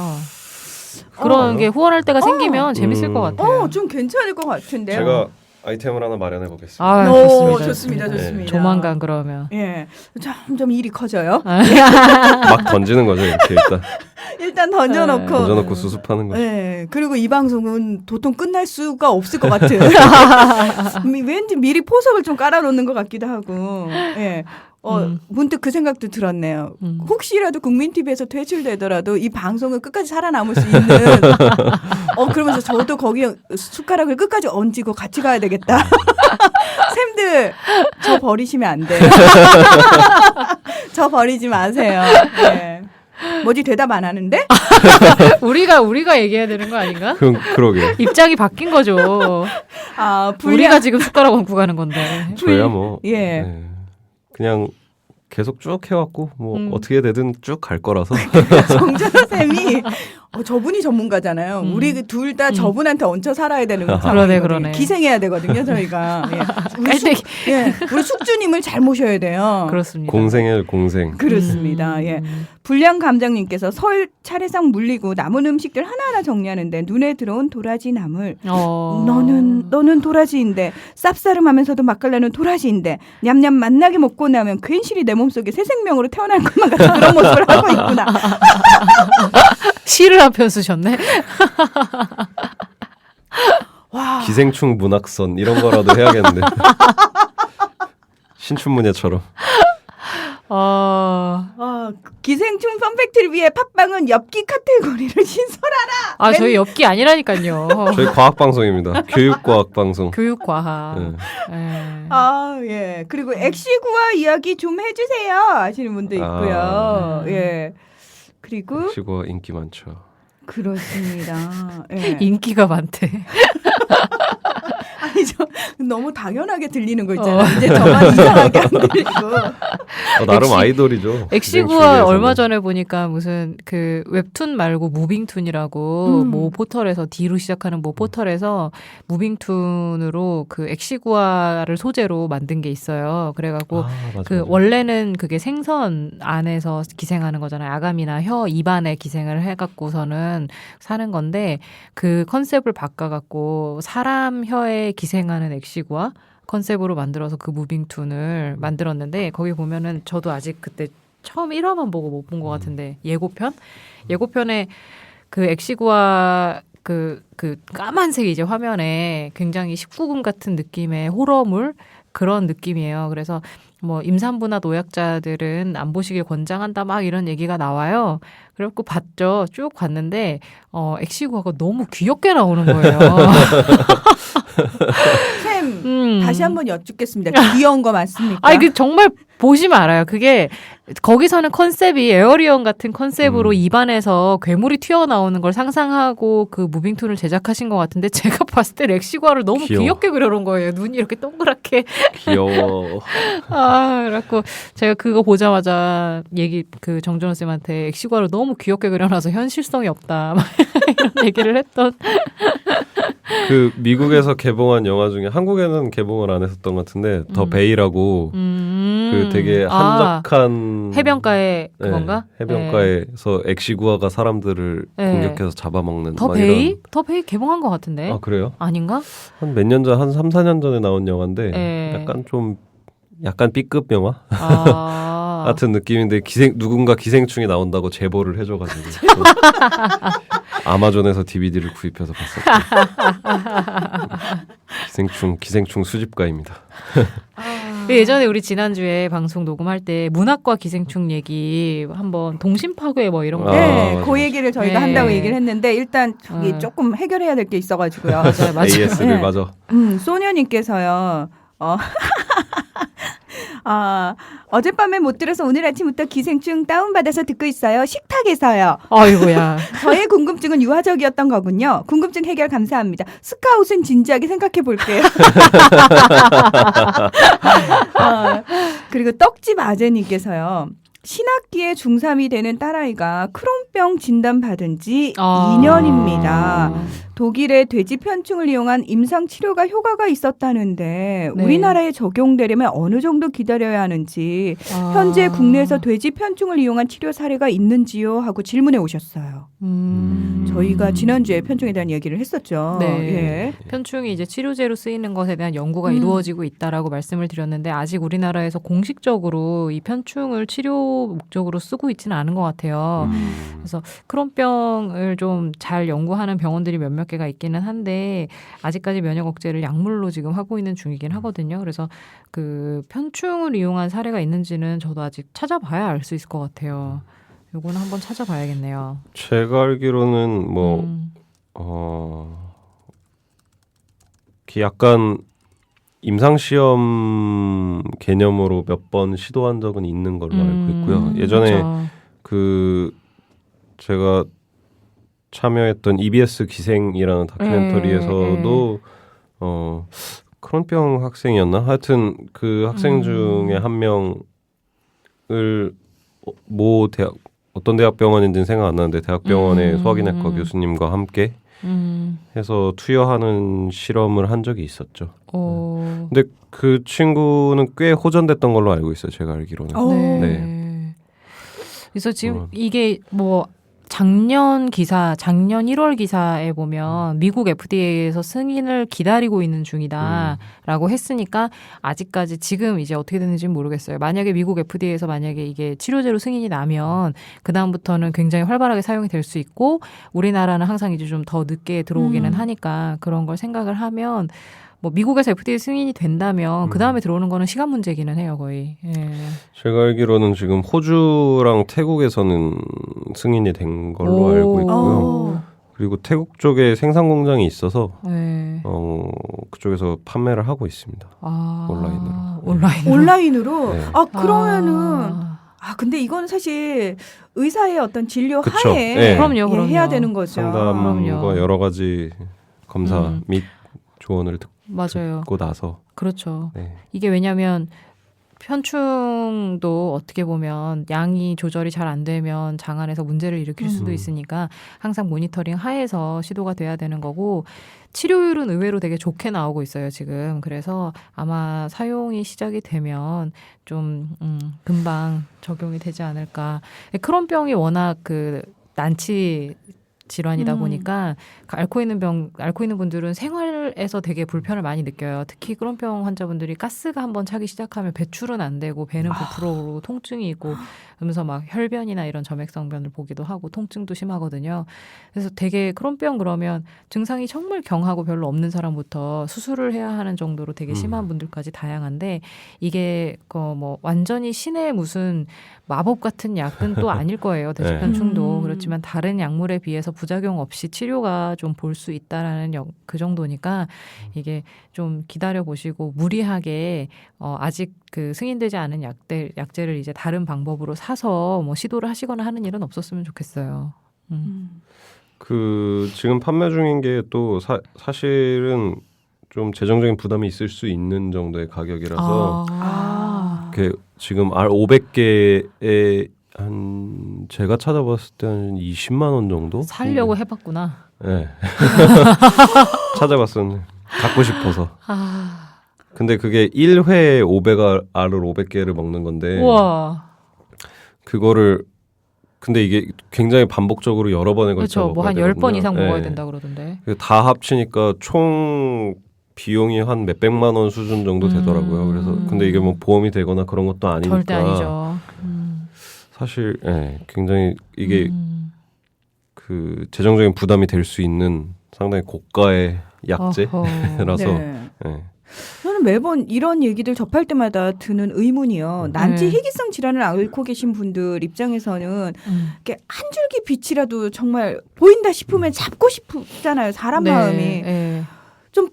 그런 게 후원할 때가 생기면 재밌을 것 같아요. 좀 괜찮을 것 같은데요. 제가 아이템을 하나 마련해 보겠습니다. 아, 좋습니다. 네. 좋습니다. 조만간 그러면. 예, 점점 일이 커져요. 막 던지는 거죠, 이렇게 일단 던져놓고. 던져놓고 수습하는 거죠. 네, 그리고 이 방송은 도통 끝날 수가 없을 것 같은. 왠지 미리 포석을 좀 깔아놓는 것 같기도 하고. 예. 문득 그 생각도 들었네요. 혹시라도 국민TV에서 퇴출되더라도 이 방송은 끝까지 살아남을 수 있는. 그러면서 저도 거기에 숟가락을 끝까지 얹고 같이 가야 되겠다. 쌤들, 저 버리시면 안 돼요. 저 버리지 마세요. 네. 뭐지 대답 안 하는데? 우리가 얘기해야 되는 거 아닌가? 그러게. 입장이 바뀐 거죠. 우리가 지금 숟가락 얹고 가는 건데. 저야 뭐 예. 네. 그냥 계속 쭉 해왔고 뭐 어떻게 되든 쭉 갈 거라서. 정준호 쌤이 저분이 전문가잖아요. 우리 둘 다 저분한테 얹혀 살아야 되는 상황이거든요. 그러네. 기생해야 되거든요, 저희가. 예. 깔때기. 우리 숙주님을 잘 모셔야 돼요. 그렇습니다. 공생해요, 공생. 그렇습니다. 예. 불량 감장님께서 설 차례상 물리고 남은 음식들 하나하나 정리하는데 눈에 들어온 도라지 나물. 너는 도라지인데 쌉싸름하면서도 맛깔나는 도라지인데 냠냠 맛나게 먹고 나면 괜시리 내 몸속에 새 생명으로 태어날 것만 같은 그런 모습을 하고 있구나. 시를 한 편 쓰셨네. 와. 기생충 문학선 이런 거라도 해야겠는데. 신춘문예처럼. 기생충 펀팩트를 위해 팟빵은 엽기 카테고리를 신설하라. 저희 엽기 아니라니까요. 저희 과학방송입니다. 교육과학방송. 교육과학. 네. 예. 그리고 엑시구와 이야기 좀 해주세요 하시는 분도 있고요. 예. 그리고 엑시구와 인기 많죠. 그렇습니다. 예. 인기가 많대. 아니 저 너무 당연하게 들리는 거 있잖아요. 이제 저만 이상하게 안 들리고. 나름 아이돌이죠. 엑시구와 얼마 전에 보니까 무슨 그 웹툰 말고 무빙툰이라고 뭐 포털에서 D로 시작하는 뭐 포털에서 무빙툰으로 그 엑시구와를 소재로 만든 게 있어요. 그래갖고 맞아. 원래는 그게 생선 안에서 기생하는 거잖아요. 아감이나 혀 입안에 기생을 해갖고서는 사는 건데 그 컨셉을 바꿔갖고 사람 혀에 기생하는 엑시구와 컨셉으로 만들어서 그 무빙툰을 만들었는데 거기 보면은 저도 아직 그때 처음 1화만 보고 못 본 것 같은데 예고편에 그 엑시구와 그 까만색 이제 화면에 굉장히 19금 같은 느낌의 호러물 그런 느낌이에요. 그래서 뭐 임산부나 노약자들은 안 보시길 권장한다 막 이런 얘기가 나와요. 그래갖고 봤죠. 쭉 봤는데 엑시구아가 너무 귀엽게 나오는 거예요. 쌤 다시 한번 여쭙겠습니다. 귀여운 거 맞습니까? 정말 보시면 알아요. 그게 거기서는 컨셉이 에어리언 같은 컨셉으로 입안에서 괴물이 튀어나오는 걸 상상하고 그 무빙툰을 제작하신 것 같은데 제가 봤을 때 엑시구아를 너무 귀엽게 그려놓은 거예요. 눈이 이렇게 동그랗게. 귀여워. 그래갖고 제가 그거 보자마자 그 정준호 쌤한테 엑시구아를 너무 귀엽게 그려놔서 현실성이 없다. 막 이런 얘기를 했던. 그 미국에서 개봉한 영화 중에 한국에는 개봉을 안 했었던 것 같은데 더 베이라고 그 되게 한적한 해변가에 그건가? 해변가에서 엑시구아가 사람들을 공격해서 잡아먹는 더 베이? 더 베이 개봉한 것 같은데. 그래요? 아닌가? 한 몇 년 전, 한 3, 4년 전에 나온 영화인데 약간 B급 영화 같은 느낌인데 누군가 기생충이 나온다고 제보를 해줘가지고 아마존에서 DVD를 구입해서 봤었죠. 기생충 수집가입니다. 예전에 우리 지난주에 방송 녹음할 때 문학과 기생충 얘기 한번 동심파괴 뭐 이런 거. 그 얘기를 저희가 한다고 얘기를 했는데 일단 저기 조금 해결해야 될 게 있어가지고요. 맞아요. AS를 맞아. 소녀님께서요. 어젯밤에 못 들어서 오늘 아침부터 기생충 다운받아서 듣고 있어요. 식탁에서요. 아이고야. 저의 궁금증은 유아적이었던 거군요. 궁금증 해결 감사합니다. 스카웃은 진지하게 생각해 볼게요. 그리고 떡집 아재님께서요. 신학기에 중3이 되는 딸아이가 크론병 진단받은 지 2년입니다. 독일의 돼지 편충을 이용한 임상 치료가 효과가 있었다는데 네. 우리나라에 적용되려면 어느 정도 기다려야 하는지 현재 국내에서 돼지 편충을 이용한 치료 사례가 있는지요? 하고 질문해 오셨어요. 저희가 지난주에 편충에 대한 얘기를 했었죠. 네. 예. 편충이 이제 치료제로 쓰이는 것에 대한 연구가 이루어지고 있다라고 말씀을 드렸는데 아직 우리나라에서 공식적으로 이 편충을 치료 목적으로 쓰고 있지는 않은 것 같아요. 그래서 크론병을 좀 잘 연구하는 병원들이 몇몇 개가 있기는 한데 아직까지 면역 억제를 약물로 지금 하고 있는 중이긴 하거든요. 그래서 그 편충을 이용한 사례가 있는지는 저도 아직 찾아봐야 알 수 있을 것 같아요. 요거는 한번 찾아봐야겠네요. 제가 알기로는 약간 임상시험 개념으로 몇 번 시도한 적은 있는 걸로 알고 있고요. 예전에 그렇죠. 그 제가 참여했던 EBS 기생이라는 다큐멘터리에서도 크론병 학생이었나? 하여튼 그 학생 중에 한 명을 모 대학 어떤 대학병원인지는 생각 안 나는데 대학병원의 소화기내과 교수님과 함께 해서 투여하는 실험을 한 적이 있었죠. 근데 그 친구는 꽤 호전됐던 걸로 알고 있어요. 제가 알기로는. 네. 그래서 지금 이게 뭐 작년 1월 기사에 보면 미국 FDA에서 승인을 기다리고 있는 중이다라고 했으니까 아직까지 지금 이제 어떻게 되는지는 모르겠어요. 만약에 미국 FDA에서 만약에 이게 치료제로 승인이 나면 그다음부터는 굉장히 활발하게 사용이 될 수 있고 우리나라는 항상 이제 좀 더 늦게 들어오기는 하니까 그런 걸 생각을 하면 뭐 미국에서 FDA 승인이 된다면 그 다음에 들어오는 거는 시간 문제기는 해요, 거의. 예. 제가 알기로는 지금 호주랑 태국에서는 승인이 된 걸로 알고 있고요. 그리고 태국 쪽에 생산 공장이 있어서 네. 그쪽에서 판매를 하고 있습니다. 온라인으로? 네. 그러면은 근데 이건 사실 의사의 어떤 진료 그쵸. 하에 네. 그럼요. 해야 되는 거죠. 상담과 그럼요. 여러 가지 검사 및 조언을 맞아요. 듣고 나서 그렇죠. 네. 이게 왜냐하면 편충도 어떻게 보면 양이 조절이 잘 안 되면 장안에서 문제를 일으킬 수도 있으니까 항상 모니터링 하에서 시도가 돼야 되는 거고 치료율은 의외로 되게 좋게 나오고 있어요, 지금. 그래서 아마 사용이 시작이 되면 좀 금방 적용이 되지 않을까. 크론병이 워낙 그 난치 질환이다 보니까 앓고 있는 분들은 생활에서 되게 불편을 많이 느껴요. 특히 크론병 환자분들이 가스가 한번 차기 시작하면 배출은 안 되고 배는 부풀어 오르고 통증이 있고 그러면서 막 혈변이나 이런 점액성변을 보기도 하고 통증도 심하거든요. 그래서 되게 크론병 그러면 증상이 정말 경하고 별로 없는 사람부터 수술을 해야 하는 정도로 되게 심한 분들까지 다양한데 이게 뭐 완전히 신의 무슨 마법 같은 약은 또 아닐 거예요. 돼지편충도. 그렇지만 다른 약물에 비해서 부작용 없이 치료가 좀 볼 수 있다라는 그 정도니까 이게 좀 기다려 보시고 무리하게 아직 그 승인되지 않은 약제를 이제 다른 방법으로 사서 뭐 시도를 하시거나 하는 일은 없었으면 좋겠어요. 그 지금 판매 중인 게 또 사실은 좀 재정적인 부담이 있을 수 있는 정도의 가격이라서 지금 R 500개에 한 제가 찾아봤을 때 한 20만 원 정도 살려고 해봤구나. 네. 찾아봤었는데 갖고 싶어서. 근데 그게 1회에 R을 500개를 먹는 건데 우와. 그거를 근데 이게 굉장히 반복적으로 여러 번에 걸쳐 그렇죠. 뭐 한 10번 이상 먹어야 된다 그러던데. 다 합치니까 총 비용이 한 몇백만 원 수준 정도 되더라고요. 그래서 근데 이게 뭐 보험이 되거나 그런 것도 아니니까 절대 아니죠. 사실 굉장히 이게 그 재정적인 부담이 될 수 있는 상당히 고가의 약제라서 저는 매번 이런 얘기들 접할 때마다 드는 의문이요. 난치 희귀성 질환을 앓고 계신 분들 입장에서는 이렇게 한 줄기 빛이라도 정말 보인다 싶으면 잡고 싶잖아요. 사람 마음이. 좀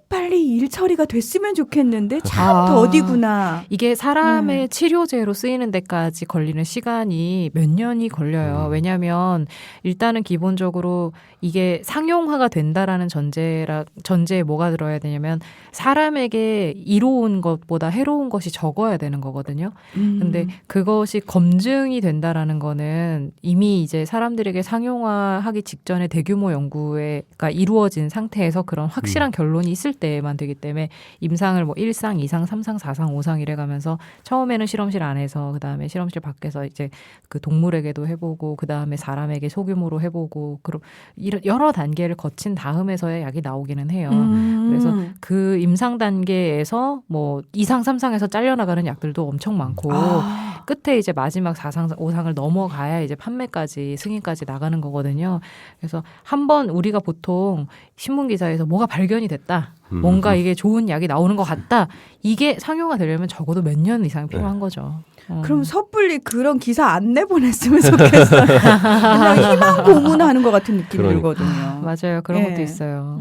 빨리 일 처리가 됐으면 좋겠는데 참 아. 더디구나. 이게 사람의 치료제로 쓰이는 데까지 걸리는 시간이 몇 년이 걸려요. 왜냐하면 일단은 기본적으로 이게 상용화가 된다라는 전제에 뭐가 들어야 되냐면 사람에게 이로운 것보다 해로운 것이 적어야 되는 거거든요. 근데 그것이 검증이 된다라는 거는 이미 이제 사람들에게 상용화하기 직전에 대규모 연구가 이루어진 상태에서 그런 확실한 결론이 있을 때만 되기 때문에 임상을 뭐 1상, 2상, 3상, 4상, 5상 이래 가면서 처음에는 실험실 안에서 그다음에 실험실 밖에서 이제 그 동물에게도 해보고 그다음에 사람에게 소규모로 해보고 그럼 여러 단계를 거친 다음에서야 약이 나오기는 해요. 그래서 그 임상 단계에서 뭐 2상, 3상에서 잘려나가는 약들도 엄청 많고 끝에 이제 마지막 4상, 5상을 넘어가야 이제 판매까지 승인까지 나가는 거거든요. 그래서 한번 우리가 보통 신문 기사에서 뭐가 발견이 됐다. 뭔가 이게 좋은 약이 나오는 것 같다. 이게 상용화 되려면 적어도 몇 년 이상 필요한 거죠. 그럼 섣불리 그런 기사 안 내보냈으면 좋겠어요. 그냥 희망 고문하는 것 같은 느낌이 들거든요. 맞아요. 그런 네. 것도 있어요.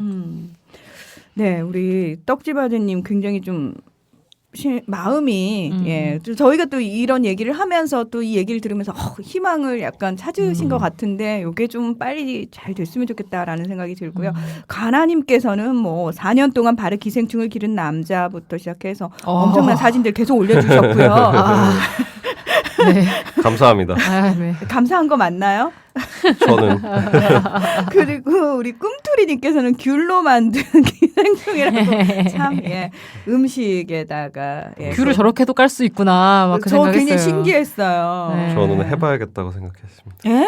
네, 우리 떡집아드님 굉장히 좀 마음이 좀 저희가 또 이런 얘기를 하면서 또 이 얘기를 들으면서 희망을 약간 찾으신 것 같은데 이게 좀 빨리 잘 됐으면 좋겠다라는 생각이 들고요. 가나님께서는 뭐 4년 동안 발에 기생충을 기른 남자부터 시작해서 엄청난 사진들 계속 올려주셨고요. 네. 감사합니다. 네. 감사한 거 맞나요? 저는 그리고 우리 꿈투리님께서는 귤로 만든 기생충이라고 참 음식에다가 귤을 저렇게도 깔 수 있구나 막 그 저 생각했어요. 굉장히 신기했어요. 네. 저는 해봐야겠다고 생각했습니다. 예?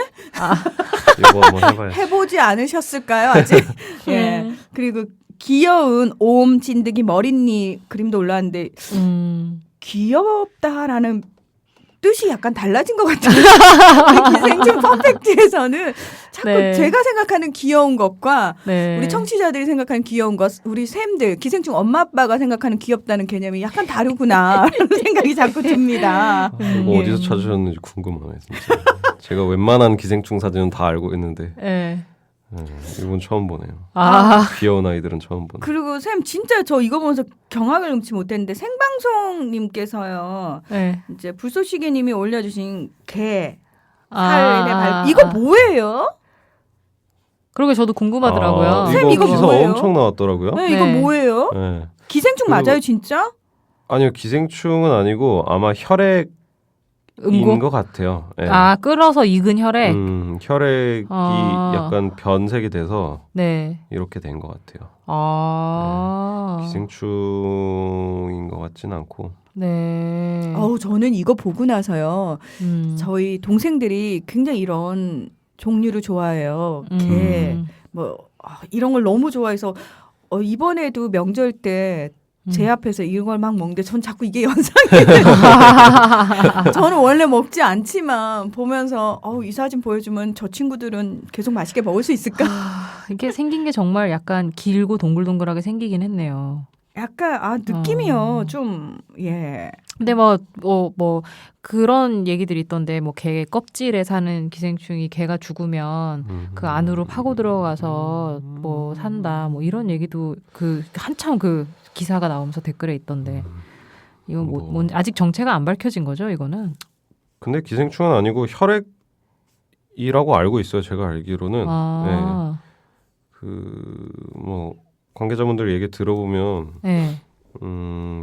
이거 한번 해봐야. 해보지 않으셨을까요 아직? 예. 그리고 귀여운 옴 진드기 머리니 그림도 올라왔는데 귀엽다라는 뜻이 약간 달라진 것 같아요. 기생충 퍼펙트에서는 자꾸 네. 제가 생각하는 귀여운 것과 네. 우리 청취자들이 생각하는 귀여운 것, 우리 샘들, 기생충 엄마 아빠가 생각하는 귀엽다는 개념이 약간 다르구나 라는 생각이 자꾸 듭니다. 이거 어디서 찾으셨는지 궁금하네 진짜. 제가 웬만한 기생충 사진은 다 알고 있는데 네. 이분 처음 보네요. 귀여운 아이들은 처음 보네. 그리고 쌤 진짜 저 이거 보면서 경악을 금치 못했는데 생방송님께서요. 네. 이제 불쏘시개님이 올려주신 개 아. 이거 뭐예요? 그러게 저도 궁금하더라고요. 쌤, 이거 기사 뭐예요? 엄청 나왔더라고요. 네, 이거 네. 뭐예요? 네. 기생충 그리고- 맞아요 진짜? 아니요 기생충은 아니고 아마 혈액인 음고? 것 같아요. 네. 끓어서 익은 혈액. 혈액이 아. 약간 변색이 돼서 네. 이렇게 된 것 같아요. 기생충인 것 같진 않고. 네. 저는 이거 보고 나서요. 음. 저희 동생들이 굉장히 이런 종류를 좋아해요. 개, 이런 걸 너무 좋아해서 이번에도 명절 때 제 앞에서 이런 걸 막 먹는데 전 자꾸 이게 연상이 돼요. 저는 원래 먹지 않지만 보면서 이 사진 보여주면 저 친구들은 계속 맛있게 먹을 수 있을까? 이게 생긴 게 정말 약간 길고 동글동글하게 생기긴 했네요. 약간 느낌이요. 좀 근데 그런 얘기들이 있던데 개 껍질에 사는 기생충이 개가 죽으면 그 안으로 파고 들어가서 산다 이런 얘기도 한참 기사가 나오면서 댓글에 있던데 이건 아직 정체가 안 밝혀진 거죠 이거는? 근데 기생충은 아니고 혈액이라고 알고 있어요. 제가 알기로는. 네. 관계자분들 얘기 들어보면 네.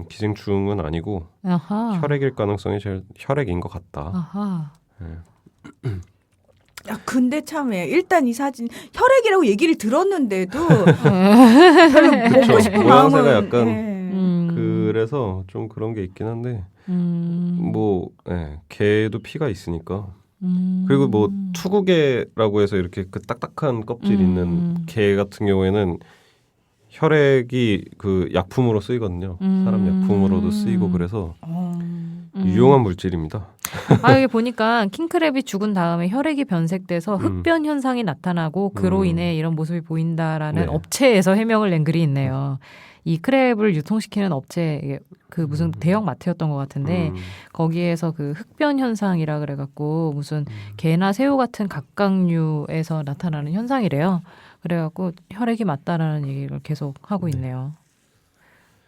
기생충은 아니고 아하. 혈액일 가능성이 제일 혈액인 것 같다. 아하. 네. 근데 참에 일단 이 사진 혈액이라고 얘기를 들었는데도 별로 먹고 싶은 모양새가 마음은 약간 그래서 좀 그런 게 있긴 한데 개도 피가 있으니까 그리고 투구개라고 해서 이렇게 그 딱딱한 껍질 있는 개 같은 경우에는 혈액이 약품으로 쓰이거든요. 사람 약품으로도 쓰이고 그래서 유용한 물질입니다. 여기 보니까 킹크랩이 죽은 다음에 혈액이 변색돼서 흡변 현상이 나타나고 그로 인해 이런 모습이 보인다라는 업체에서 해명을 낸 글이 있네요. 이 크랩을 유통시키는 업체 무슨 대형 마트였던 것 같은데 거기에서 흡변 현상이라 그래갖고 무슨 개나 새우 같은 각각류에서 나타나는 현상이래요. 그래갖고 혈액이 맞다라는 얘기를 계속 하고 있네요.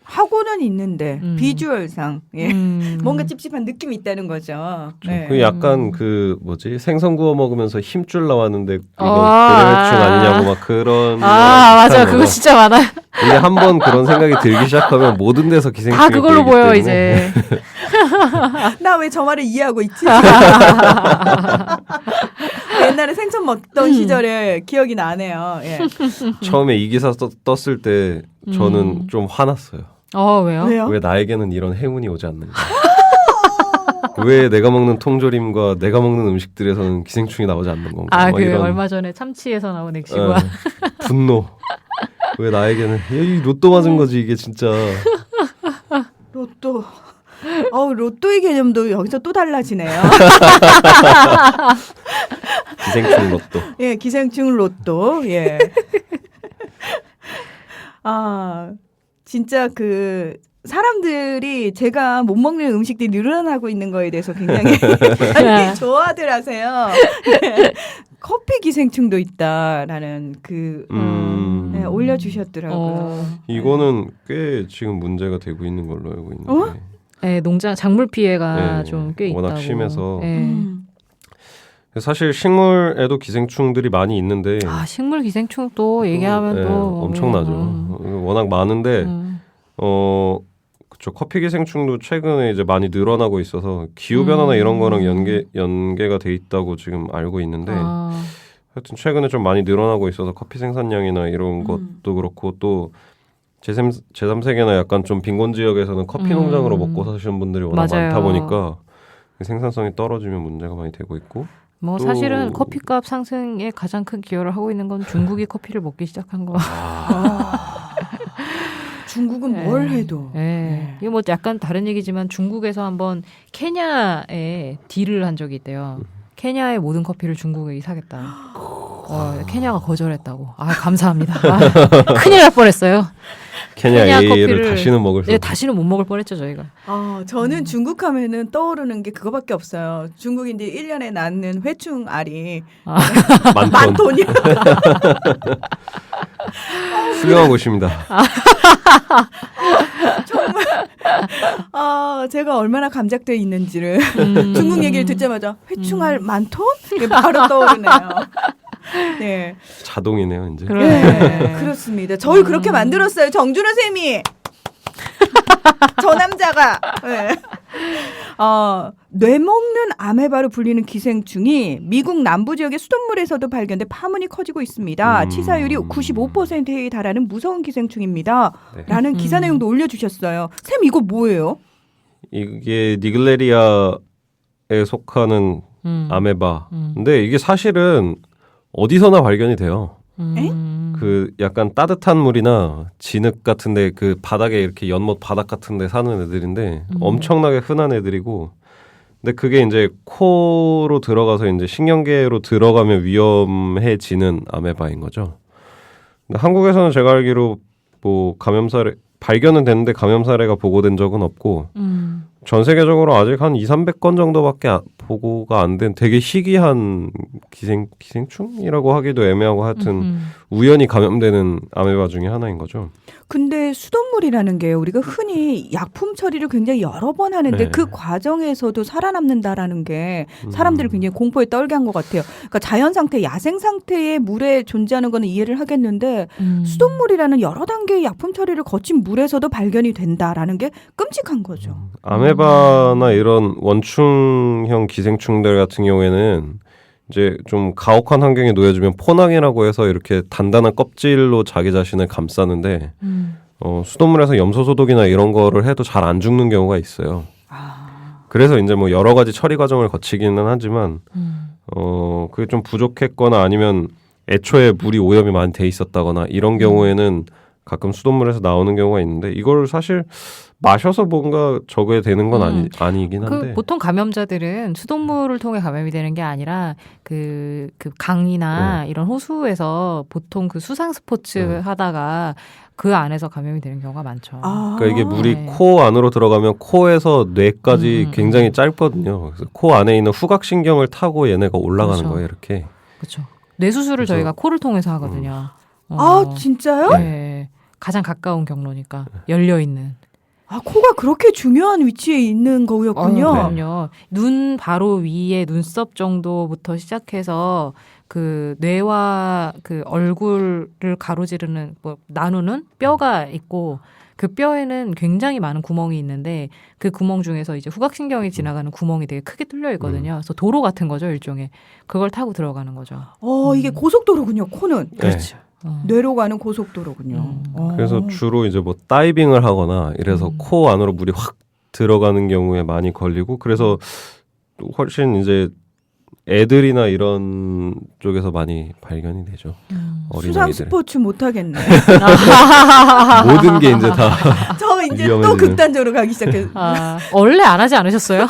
하고는 있는데 비주얼상 예. 음. 뭔가 찝찝한 느낌이 있다는 거죠. 그 약간 그 뭐지 생선 구워 먹으면서 힘줄 나왔는데 이거 아. 그래배충 아니냐고 막 그런 맞아 그거 진짜 많아요. 근데 한번 그런 생각이 들기 시작하면 모든 데서 기생충이 다 그걸로 보이기 보여 때문에 이제. 나 왜 저 말을 이해하고 있지? 옛날에 생선 먹던 시절에 기억이 나네요. 예. 처음에 이 기사 떴을 때 저는 좀 화났어요. 왜요? 왜요? 왜 나에게는 이런 행운이 오지 않는가? 왜 내가 먹는 통조림과 내가 먹는 음식들에서는 기생충이 나오지 않는 건가? 막 그 이런, 얼마 전에 참치에서 나온 액시고야. 분노. 왜 나에게는 이 로또 맞은 거지 이게 진짜. 로또. 로또의 개념도 여기서 또 달라지네요. 기생충 로또. 예, 기생충 로또. 예. 진짜 그 사람들이 제가 못 먹는 음식들이 늘어나고 있는 거에 대해서 굉장히 많이 좋아들 하세요. 네. 커피 기생충도 있다라는 네, 올려주셨더라고요. 이거는 꽤 지금 문제가 되고 있는 걸로 알고 있는데. 네, 농장 작물 피해가 네, 좀 꽤 있다고. 워낙 심해서. 네. 사실 식물에도 기생충들이 많이 있는데. 식물 기생충 또 얘기하면 또 엄청나죠. 워낙 많은데 그쵸. 커피 기생충도 최근에 이제 많이 늘어나고 있어서 기후 변화나 이런 거랑 연계가 돼 있다고 지금 알고 있는데 하여튼 최근에 좀 많이 늘어나고 있어서 커피 생산량이나 이런 것도 그렇고 또 제3세계나 약간 좀 빈곤 지역에서는 커피 농장으로 먹고 사시는 분들이 워낙 맞아요. 많다 보니까 생산성이 떨어지면 문제가 많이 되고 있고 또 사실은 커피값 상승에 가장 큰 기여를 하고 있는 건 중국이 커피를 먹기 시작한 거. 중국은 뭘 해도. 네. 이거 뭐 약간 다른 얘기지만 중국에서 한번 케냐에 딜을 한 적이 있대요. 케냐의 모든 커피를 중국에 사겠다. 케냐가 거절했다고. 감사합니다. 큰일 날 뻔했어요. 케냐 A를 커피를 다시는 먹을 수 없어요. 다시는 못 먹을 뻔했죠 저희가. 저는 중국 하면은 떠오르는 게 그거밖에 없어요. 중국이 이제 1년에 낳는 회충 알이 만 톤이요. 훌륭한 곳입니다. 정말 제가 얼마나 감작돼 있는지를 중국 얘기를 듣자마자 회충알 만 톤? 이게 바로 떠오르네요. 네. 자동이네요, 이제. 네, 그렇습니다. 저희 그렇게 만들었어요. 정준호 쌤이. 저 남자가. 네. 뇌먹는 아메바로 불리는 기생충이 미국 남부 지역의 수돗물에서도 발견돼 파문이 커지고 있습니다. 치사율이 95%에 달하는 무서운 기생충입니다. 네. 라는 기사 내용도 올려주셨어요. 쌤 이거 뭐예요? 이게 니글레리아에 속하는 아메바. 근데 이게 사실은 어디서나 발견이 돼요. 그 약간 따뜻한 물이나 진흙 같은데 그 바닥에 이렇게 연못 바닥 같은데 사는 애들인데 엄청나게 흔한 애들이고, 근데 그게 이제 코로 들어가서 이제 신경계로 들어가면 위험해지는 아메바인 거죠. 근데 한국에서는 제가 알기로 뭐 감염 사례 발견은 됐는데 감염 사례가 보고된 적은 없고 전 세계적으로 아직 한 200~300건 정도밖에 보고가 안 된 되게 희귀한 기생충이라고 하기도 애매하고 하여튼 우연히 감염되는 아메바 중에 하나인 거죠. 근데 수돗물이라는 게 우리가 흔히 약품 처리를 굉장히 여러 번 하는데 네. 그 과정에서도 살아남는다라는 게 사람들을 굉장히 공포에 떨게 한 것 같아요. 그러니까 자연 상태, 야생 상태의 물에 존재하는 거는 이해를 하겠는데 수돗물이라는 여러 단계의 약품 처리를 거친 물에서도 발견이 된다라는 게 끔찍한 거죠. 아메바나 이런 원충형 기생충들 같은 경우에는 이제 좀 가혹한 환경에 놓여지면 포낭이라고 해서 이렇게 단단한 껍질로 자기 자신을 감싸는데 수돗물에서 염소 소독이나 이런 거를 해도 잘 안 죽는 경우가 있어요. 그래서 이제 뭐 여러 가지 처리 과정을 거치기는 하지만 그게 좀 부족했거나 아니면 애초에 물이 오염이 많이 돼 있었다거나 이런 경우에는 가끔 수돗물에서 나오는 경우가 있는데 이걸 사실 마셔서 뭔가 적어야 되는 건 아니긴 한데 보통 감염자들은 수돗물을 통해 감염이 되는 게 아니라 그 강이나 이런 호수에서 보통 그 수상 스포츠 하다가 그 안에서 감염이 되는 경우가 많죠. 그러니까 이게 물이 코 안으로 들어가면 코에서 뇌까지 굉장히 짧거든요. 그래서 코 안에 있는 후각신경을 타고 얘네가 올라가는 그렇죠. 거예요, 이렇게. 그렇죠. 뇌 수술을 저희가 코를 통해서 하거든요. 아 진짜요? 네. 가장 가까운 경로니까 열려 있는. 아 코가 그렇게 중요한 위치에 있는 거였군요. 그럼요. 눈 바로 위에 눈썹 정도부터 시작해서 그 뇌와 그 얼굴을 가로지르는 뭐 나누는 뼈가 있고 그 뼈에는 굉장히 많은 구멍이 있는데 그 구멍 중에서 이제 후각신경이 지나가는 구멍이 되게 크게 뚫려 있거든요. 그래서 도로 같은 거죠, 일종의. 그걸 타고 들어가는 거죠. 이게 고속도로군요. 코는. 그렇죠. 뇌로 가는 고속도로군요. 그래서 주로 이제 뭐 다이빙을 하거나 이래서 코 안으로 물이 확 들어가는 경우에 많이 걸리고 그래서 훨씬 이제 애들이나 이런 쪽에서 많이 발견이 되죠. 수상 어린아이들. 스포츠 못 하겠네. 모든 게 이제 다 저 이제 또 위험해지는. 극단적으로 가기 시작해서. 원래 안 하지 않으셨어요?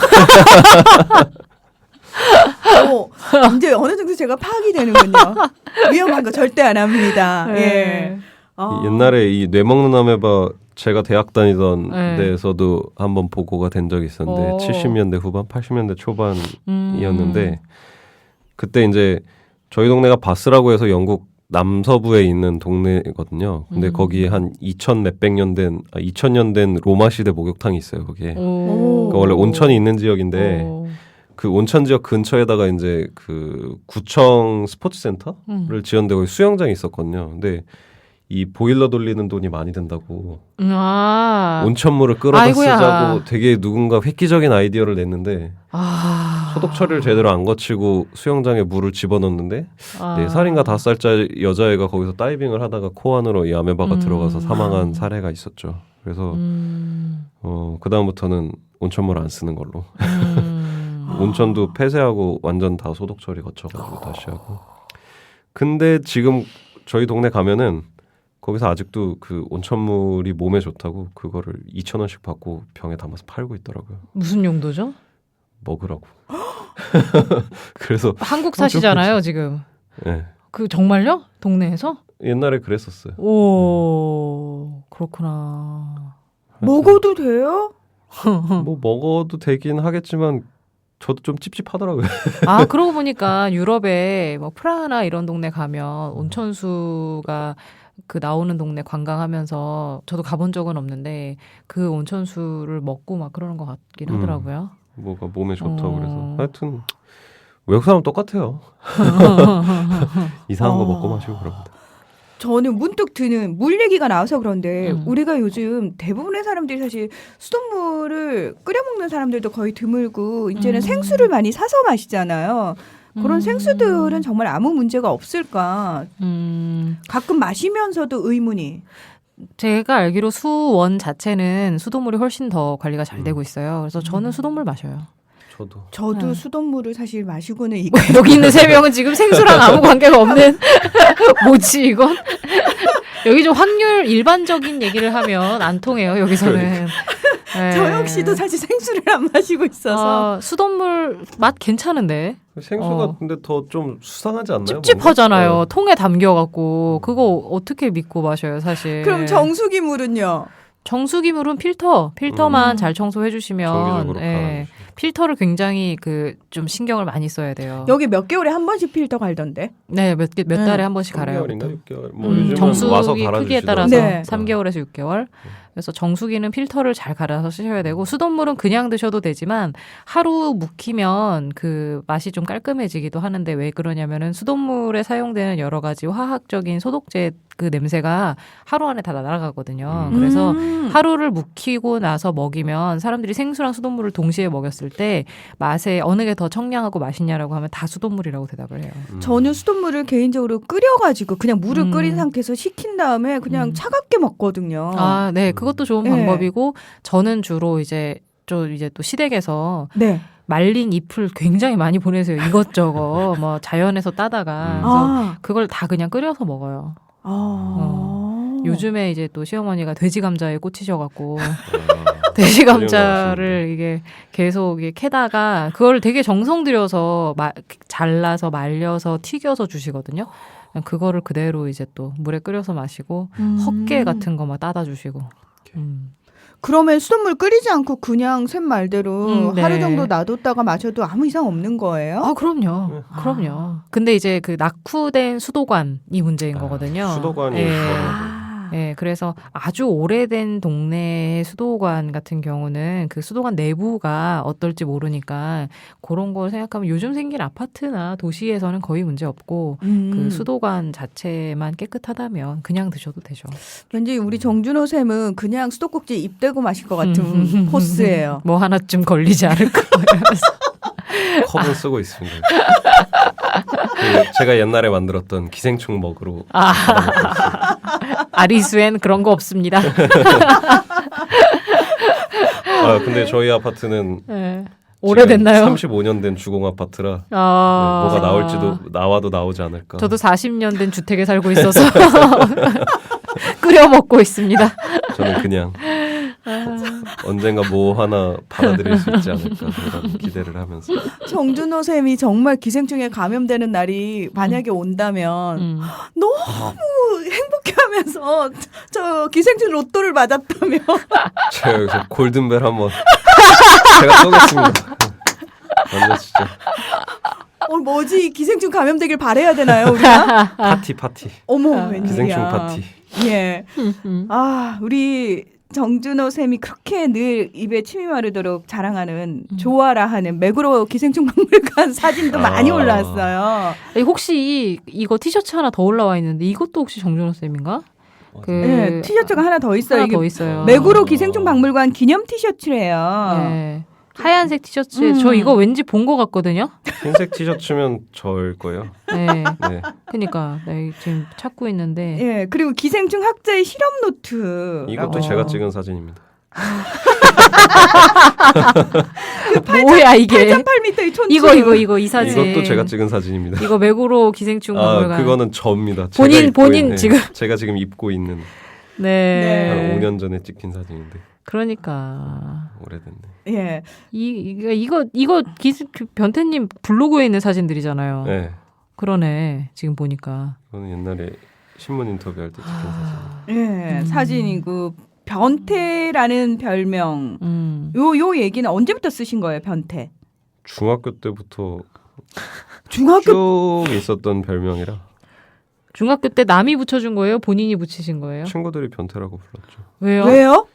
이제 어느 정도 제가 파악이 되는군요. 위험한 거 절대 안 합니다. 예. 옛날에 이 뇌먹는 아메바 제가 대학 다니던 네. 데에서도 한번 보고가 된 적이 있었는데 70년대 후반, 80년대 초반이었는데 그때 이제 저희 동네가 바스라고 해서 영국 남서부에 있는 동네거든요. 근데 거기에 한 2000년 된 로마 시대 목욕탕이 있어요. 거기에. 그러니까 원래 온천이 있는 지역인데 그 온천 지역 근처에다가 이제 그 구청 스포츠 센터를 지었는데 거기 수영장이 있었거든요. 근데 이 보일러 돌리는 돈이 많이 든다고 온천물을 끌어다 아이고야. 쓰자고 되게 누군가 획기적인 아이디어를 냈는데 소독 처리를 제대로 안 거치고 수영장에 물을 집어넣는데 4살인가 5살짜리 여자애가 거기서 다이빙을 하다가 코 안으로 이 아메바가 들어가서 사망한 사례가 있었죠. 그래서 그 다음부터는 온천물 안 쓰는 걸로. 온천도 폐쇄하고 완전 다 소독 처리 거쳐가지고 다시 하고. 근데 지금 저희 동네 가면은 거기서 아직도 그 온천물이 몸에 좋다고 그거를 2,000원씩 받고 병에 담아서 팔고 있더라고요. 무슨 용도죠? 먹으라고. 그래서 한국 사시잖아요, 지금. 네. 그 정말요? 동네에서? 옛날에 그랬었어요. 오, 그렇구나. 먹어도 돼요? 뭐 먹어도 되긴 하겠지만 저도 좀 찝찝하더라고요. 그러고 보니까 유럽에 뭐 프라하나 이런 동네 가면 온천수가 그 나오는 동네 관광하면서 저도 가본 적은 없는데 그 온천수를 먹고 막 그러는 것 같긴 하더라고요. 뭐가 몸에 좋다고 그래서 하여튼 외국 사람 똑같아요. 이상한 거 먹고 마시고 그럽니다. 저는 문득 드는 물 얘기가 나와서 그런데 우리가 요즘 대부분의 사람들이 사실 수돗물을 끓여 먹는 사람들도 거의 드물고 이제는 생수를 많이 사서 마시잖아요. 그런 생수들은 정말 아무 문제가 없을까? 가끔 마시면서도 의문이. 제가 알기로 수원 자체는 수돗물이 훨씬 더 관리가 잘 되고 있어요. 그래서 저는 수돗물 마셔요. 저도 수돗물을 사실 마시고는 있고 여기 있는 3명은 지금 생수랑 아무 관계가 없는 뭐지 이건? 여기 좀 확률 일반적인 얘기를 하면 안 통해요. 여기서는. 네. 저 역시도 사실 생수를 안 마시고 있어서 수돗물 맛 괜찮은데. 생수가 근데 더 좀 수상하지 않나요? 찝찝하잖아요. 뭔가? 통에 담겨갖고 그거 어떻게 믿고 마셔요, 사실. 그럼 정수기 물은요? 정수기 물은 필터만 잘 청소해 주시면 정기적으로 필터를 굉장히 그 좀 신경을 많이 써야 돼요. 여기 몇 개월에 한 번씩 필터 갈던데. 네, 몇 달에 한 번씩 갈아요. 3개월인가 6개월. 뭐 요즘은 와서 정수기 크기에 갈아주시더라고요. 따라서 네. 3개월에서 6개월. 그래서 정수기는 필터를 잘 갈아서 쓰셔야 되고 수돗물은 그냥 드셔도 되지만 하루 묵히면 그 맛이 좀 깔끔해지기도 하는데 왜 그러냐면은 수돗물에 사용되는 여러 가지 화학적인 소독제 그 냄새가 하루 안에 다 날아가거든요. 그래서 하루를 묵히고 나서 먹이면 사람들이 생수랑 수돗물을 동시에 먹였을 때 맛에 어느 게 더 청량하고 맛있냐라고 하면 다 수돗물이라고 대답을 해요. 저는 수돗물을 개인적으로 끓여가지고 그냥 물을 끓인 상태에서 식힌 다음에 그냥 차갑게 먹거든요. 네, 그것도 좋은 네. 방법이고 저는 주로 이제 또 시댁에서 네. 말린 잎을 굉장히 많이 보내세요. 이것저것 뭐 자연에서 따다가 그래서 그걸 다 그냥 끓여서 먹어요. 요즘에 이제 또 시어머니가 돼지 감자에 꽂히셔갖고 돼지 감자를 이게 계속 이게 캐다가 그걸 되게 정성 들여서 잘라서 말려서 튀겨서 주시거든요. 그거를 그대로 이제 또 물에 끓여서 마시고 헛개 같은 거 막 따다 주시고. 그러면 수돗물 끓이지 않고 그냥 샘 말대로 네. 하루 정도 놔뒀다가 마셔도 아무 이상 없는 거예요? 아, 그럼요. 그럼요. 근데 이제 그 낙후된 수도관이 문제인 거거든요. 수도관이 예. 그거는 예, 그래서 아주 오래된 동네의 수도관 같은 경우는 그 수도관 내부가 어떨지 모르니까 그런 걸 생각하면 요즘 생긴 아파트나 도시에서는 거의 문제 없고 그 수도관 자체만 깨끗하다면 그냥 드셔도 되죠. 왠지 우리 정준호 쌤은 그냥 수도꼭지에 입 대고 마실 것 같은 포스예요. 뭐 하나쯤 걸리지 않을 거예요. 컵은 쓰고 있습니다. 그 제가 옛날에 만들었던 기생충 먹으로 아리수엔 그런 거 없습니다. 근데 저희 아파트는 네. 오래됐나요? 35년 된 주공 아파트라 네, 아... 뭐가 나와도 나오지 않을까. 저도 40년 된 주택에 살고 있어서 끓여 먹고 있습니다. 저는 그냥 언젠가 뭐 하나 받아들일 수 있지 않을까 이런 기대를 하면서. 정준호 쌤이 정말 기생충에 감염되는 날이 만약에 온다면 너무 행복해하면서 저 기생충 로또를 맞았다며. 제가 여기서 골든벨 한번 제가 쏘겠습니다. 완전 진짜 뭐지 기생충 감염되길 바래야 되나요 우리가? 파티. 어머 웬일이야. 기생충 파티. 예. 우리 정준호 쌤이 그렇게 늘 입에 침이 마르도록 자랑하는 좋아라 하는 맥으로 기생충 박물관 사진도 많이 올라왔어요. 혹시 이거 티셔츠 하나 더 올라와 있는데 이것도 혹시 정준호 쌤인가? 네, 티셔츠가 하나 더 있어요. 하나 더 있어요. 맥으로 기생충 박물관 기념 티셔츠래요. 네. 하얀색 티셔츠. 저 이거 왠지 본 것 같거든요. 흰색 티셔츠면 저일 거예요. 네. 네. 그러니까 나 지금 찾고 있는데. 예, 그리고 기생충 학자의 실험 노트. 이것도 제가 찍은 사진입니다. 뭐야 이게? 8.8m의 촌. 이거 이 사진. 이것도 제가 찍은 사진입니다. 이거 맥으로 기생충 박물관. 그거는 저입니다. 본인 지금. 제가 지금 입고 있는. 네. 한 5년 전에 찍힌 사진인데. 그러니까. 오래됐네. 예. 이거 변태님 블로그에 있는 사진들이잖아요. 네. 그러네. 지금 보니까. 저는 옛날에 신문 인터뷰할 때 찍힌 사진. 예, 사진이고 변태라는 별명. 요 얘기는 언제부터 쓰신 거예요, 변태? 중학교 때부터 중학교 쭉 있었던 별명이라. 중학교 때 남이 붙여준 거예요? 본인이 붙이신 거예요? 친구들이 변태라고 불렀죠. 왜요?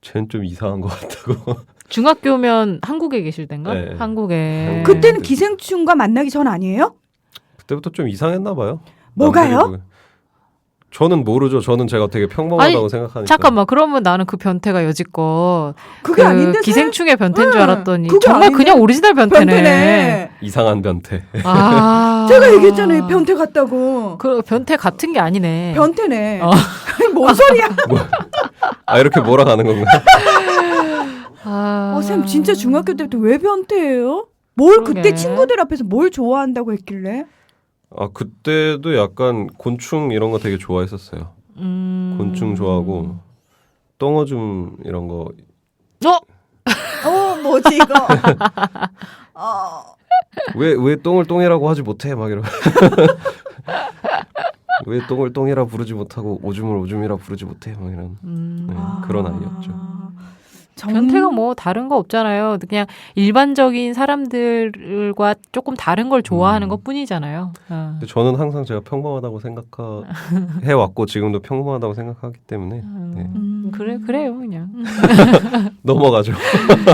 쟤는 좀 이상한 것 같다고. 중학교면 한국에 계실 땐가? 네. 한국에. 그때는 기생충과 만나기 전 아니에요? 그때부터 좀 이상했나 봐요. 뭐가요? 저는 모르죠. 저는 제가 되게 평범하다고 생각하니까. 잠깐만. 그러면 나는 그 변태가 여지껏 그게 아닌데 기생충의 변태인 줄 알았더니 그게 정말 아닌데? 그냥 오리지널 변태네. 변태네. 이상한 변태. 아. 제가 얘기했잖아요. 변태 같다고. 그 변태 같은 게 아니네. 변태네. 뭔 소리야? 이렇게 몰아가는 건가요? 쌤 진짜 중학교 때부터 왜 변태예요? 뭘 그러게. 그때 친구들 앞에서 뭘 좋아한다고 했길래? 그때도 약간 곤충 이런 거 되게 좋아했었어요. 곤충 좋아하고 똥오줌 이런 거. 뭐지 이거? 왜 똥을 똥이라고 하지 못해? 막 이러고. 왜 똥을 똥이라 부르지 못하고 오줌을 오줌이라 부르지 못해? 막 이런 그런 아이였죠. 변태가 뭐 다른 거 없잖아요. 그냥 일반적인 사람들과 조금 다른 걸 좋아하는 것 뿐이잖아요. 근데 저는 항상 제가 평범하다고 생각해 왔고 지금도 평범하다고 생각하기 때문에 네. 그래요 그냥. 넘어가죠.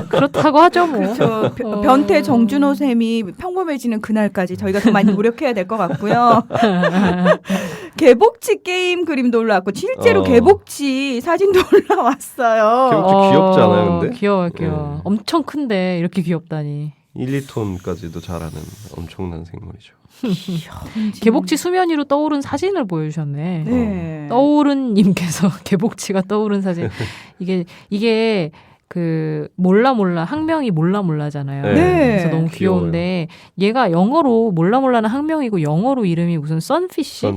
그렇다고 하죠 뭐. 그렇죠. 변태 정준호 쌤이 평범해지는 그날까지 저희가 더 많이 노력해야 될 것 같고요. 개복치 게임 그림도 올라왔고 실제로 개복치 사진도 올라왔어요. 개복치 귀엽지 않아요? 근데? 귀여워. 엄청 큰데 이렇게 귀엽다니. 1, 2톤까지도 자라는 엄청난 생물이죠. 개복치 수면 위로 떠오른 사진을 보여주셨네. 네. 떠오른 님께서 개복치가 떠오른 사진. 이게 그 몰라 학명이 몰라잖아요. 네. 그래서 너무 귀여운데 얘가 영어로 몰라는 학명이고 영어로 이름이 무슨 선피쉬예요.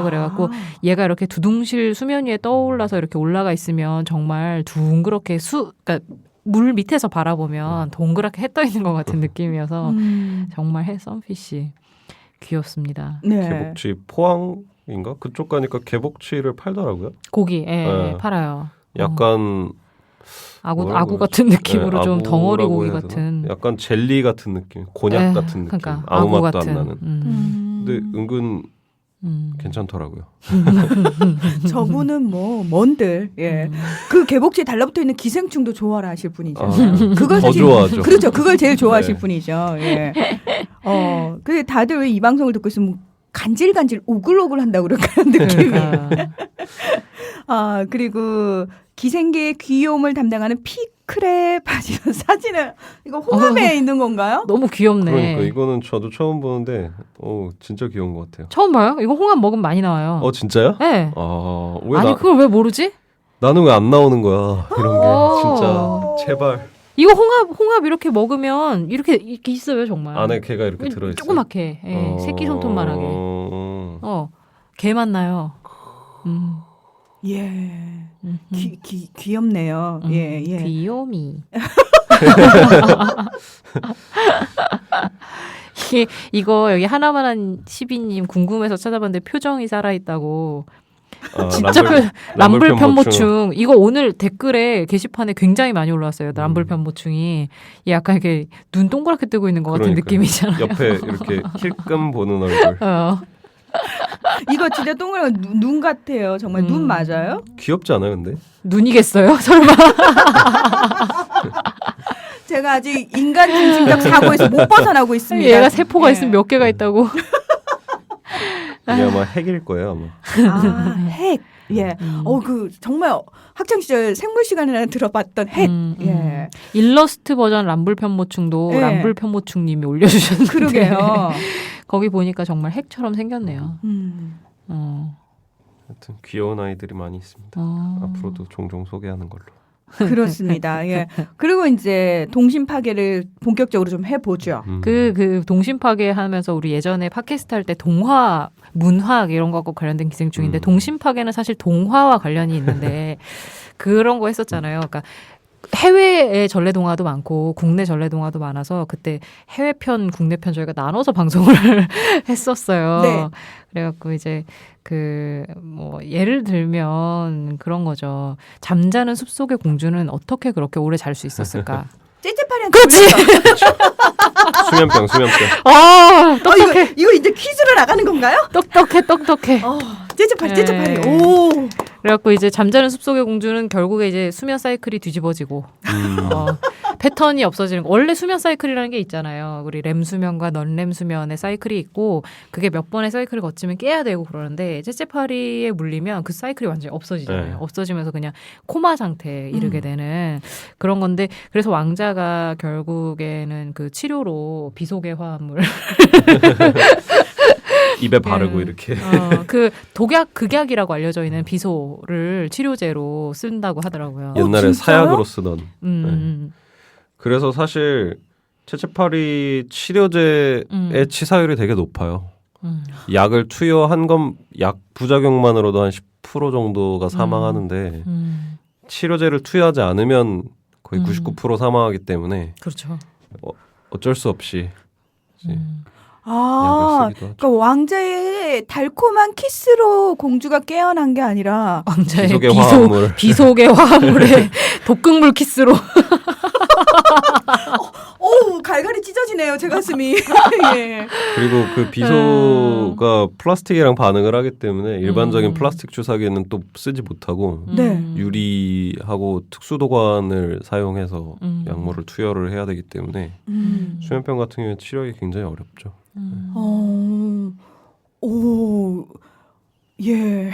그래갖고 얘가 이렇게 두둥실 수면 위에 떠올라서 이렇게 올라가 있으면 정말 둥그렇게 그러니까 물 밑에서 바라보면 동그랗게 해 떠 있는 것 같은 느낌이어서 정말 선피쉬 귀엽습니다. 네. 개복치 포항인가? 그쪽 가니까 개복치를 팔더라고요. 고기 팔아요. 약간 아구 같은 느낌으로 좀 덩어리 아구라고 고기 해야 되나? 같은. 약간 젤리 같은 느낌, 곤약 같은 느낌. 그러니까 아무 아구 맛도 같은. 안 나는. 근데 은근 괜찮더라고요. 저분은 뭐 뭔들 그 개복치에 달라붙어 있는 기생충도 좋아라 하실 분이죠. 그걸 더 사실- 좋아하죠. 그렇죠. 그걸 제일 좋아하실 네. 분이죠. 예. 근데 다들 왜 이 방송을 듣고 있으면 간질간질 오글오글 한다고 그럴까요? 느낌이. 그러니까. 그리고 기생계의 귀여움을 담당하는 피크랩 하시는 사진을 이거 홍합에 있는 건가요? 너무 귀엽네. 그러니까 이거는 저도 처음 보는데 진짜 귀여운 것 같아요. 처음 봐요? 이거 홍합 먹으면 많이 나와요. 진짜요? 네. 왜 아니 그걸 왜 모르지? 나는 왜 안 나오는 거야? 이런 게 어. 진짜 제발. 이거 홍합 이렇게 먹으면 이렇게 있어요 정말. 안에 개가 이렇게 들어있어요. 조그맣게 새끼 손톱만하게. 개 맞나요? 예. 귀엽네요. 예. 귀요미. 이거 여기 하나만한 12님 궁금해서 찾아봤는데 표정이 살아있다고. 진짜 람블 편모충. 이거 오늘 댓글에 게시판에 굉장히 많이 올라왔어요. 람블 편모충이 약간 이렇게 눈 동그랗게 뜨고 있는 것 같은 느낌이잖아요. 옆에 이렇게 힐끔 보는 얼굴. 이거 진짜 동그란 눈 같아요. 정말 눈 맞아요? 귀엽지 않아요, 근데? 눈이겠어요? 설마? 제가 아직 인간 중심적 사고에서 못 벗어나고 있습니다. 얘가 세포가 있으면 몇 개가 있다고. 이게 아마 핵일 거예요, 아마. 핵. 예. 정말 학창 시절 생물 시간에 들어봤던 핵. 예. 일러스트 버전 람블 편모충도 람블 편모충님이 올려주셨는데. 그러게요. 거기 보니까 정말 핵처럼 생겼네요. 하여튼 귀여운 아이들이 많이 있습니다. 앞으로도 종종 소개하는 걸로. 그렇습니다. 예. 그리고 이제 동심 파괴를 본격적으로 좀 해보죠. 그 동심 파괴하면서 우리 예전에 팟캐스트 할 때 동화, 문학 이런 거하고 관련된 기생충인데 동심 파괴는 사실 동화와 관련이 있는데 그런 거 했었잖아요. 그러니까 해외의 전래동화도 많고 국내 전래동화도 많아서 그때 해외편, 국내편 저희가 나눠서 방송을 했었어요. 네. 그래갖고 이제 예를 들면 그런 거죠. 잠자는 숲속의 공주는 어떻게 그렇게 오래 잘 수 있었을까? 찌찌파리한테 그렇지. 수면병. 똑똑해. 이거 이제 퀴즈로 나가는 건가요? 똑똑해. 찌찌파리. 네. 오. 그래갖고 이제 잠자는 숲속의 공주는 결국에 이제 수면 사이클이 뒤집어지고 패턴이 없어지는 거. 원래 수면 사이클이라는 게 있잖아요. 우리 렘 수면과 넌렘 수면의 사이클이 있고 그게 몇 번의 사이클을 거치면 깨야 되고 그러는데 째째파리에 물리면 그 사이클이 완전히 없어지잖아요. 네. 없어지면서 그냥 코마 상태에 이르게 되는 그런 건데 그래서 왕자가 결국에는 그 치료로 비속의 화합물 입에 바르고 이렇게. 그 극약이라고 알려져 있는 비소를 치료제로 쓴다고 하더라고요. 옛날에 진짜요? 사약으로 쓰던. 네. 그래서 사실 채채파리 치료제의 치사율이 되게 높아요. 약을 투여한 건 약 부작용만으로도 한 10% 정도가 사망하는데 치료제를 투여하지 않으면 거의 99% 사망하기 때문에 그렇죠. 어쩔 수 없이 아, 그러니까 왕자의 달콤한 키스로 공주가 깨어난 게 아니라 왕자의 비속의 화합물. 비속의 화합물에 독극물 키스로. 오, 갈갈이 찢어지네요, 제 가슴이. 예. 그리고 그 비소가 플라스틱이랑 반응을 하기 때문에 일반적인 플라스틱 주사기는 또 쓰지 못하고 네. 유리하고 특수 도관을 사용해서 약물을 투여를 해야 되기 때문에 수면병 같은 경우에 치료하기 굉장히 어렵죠. 오, 예.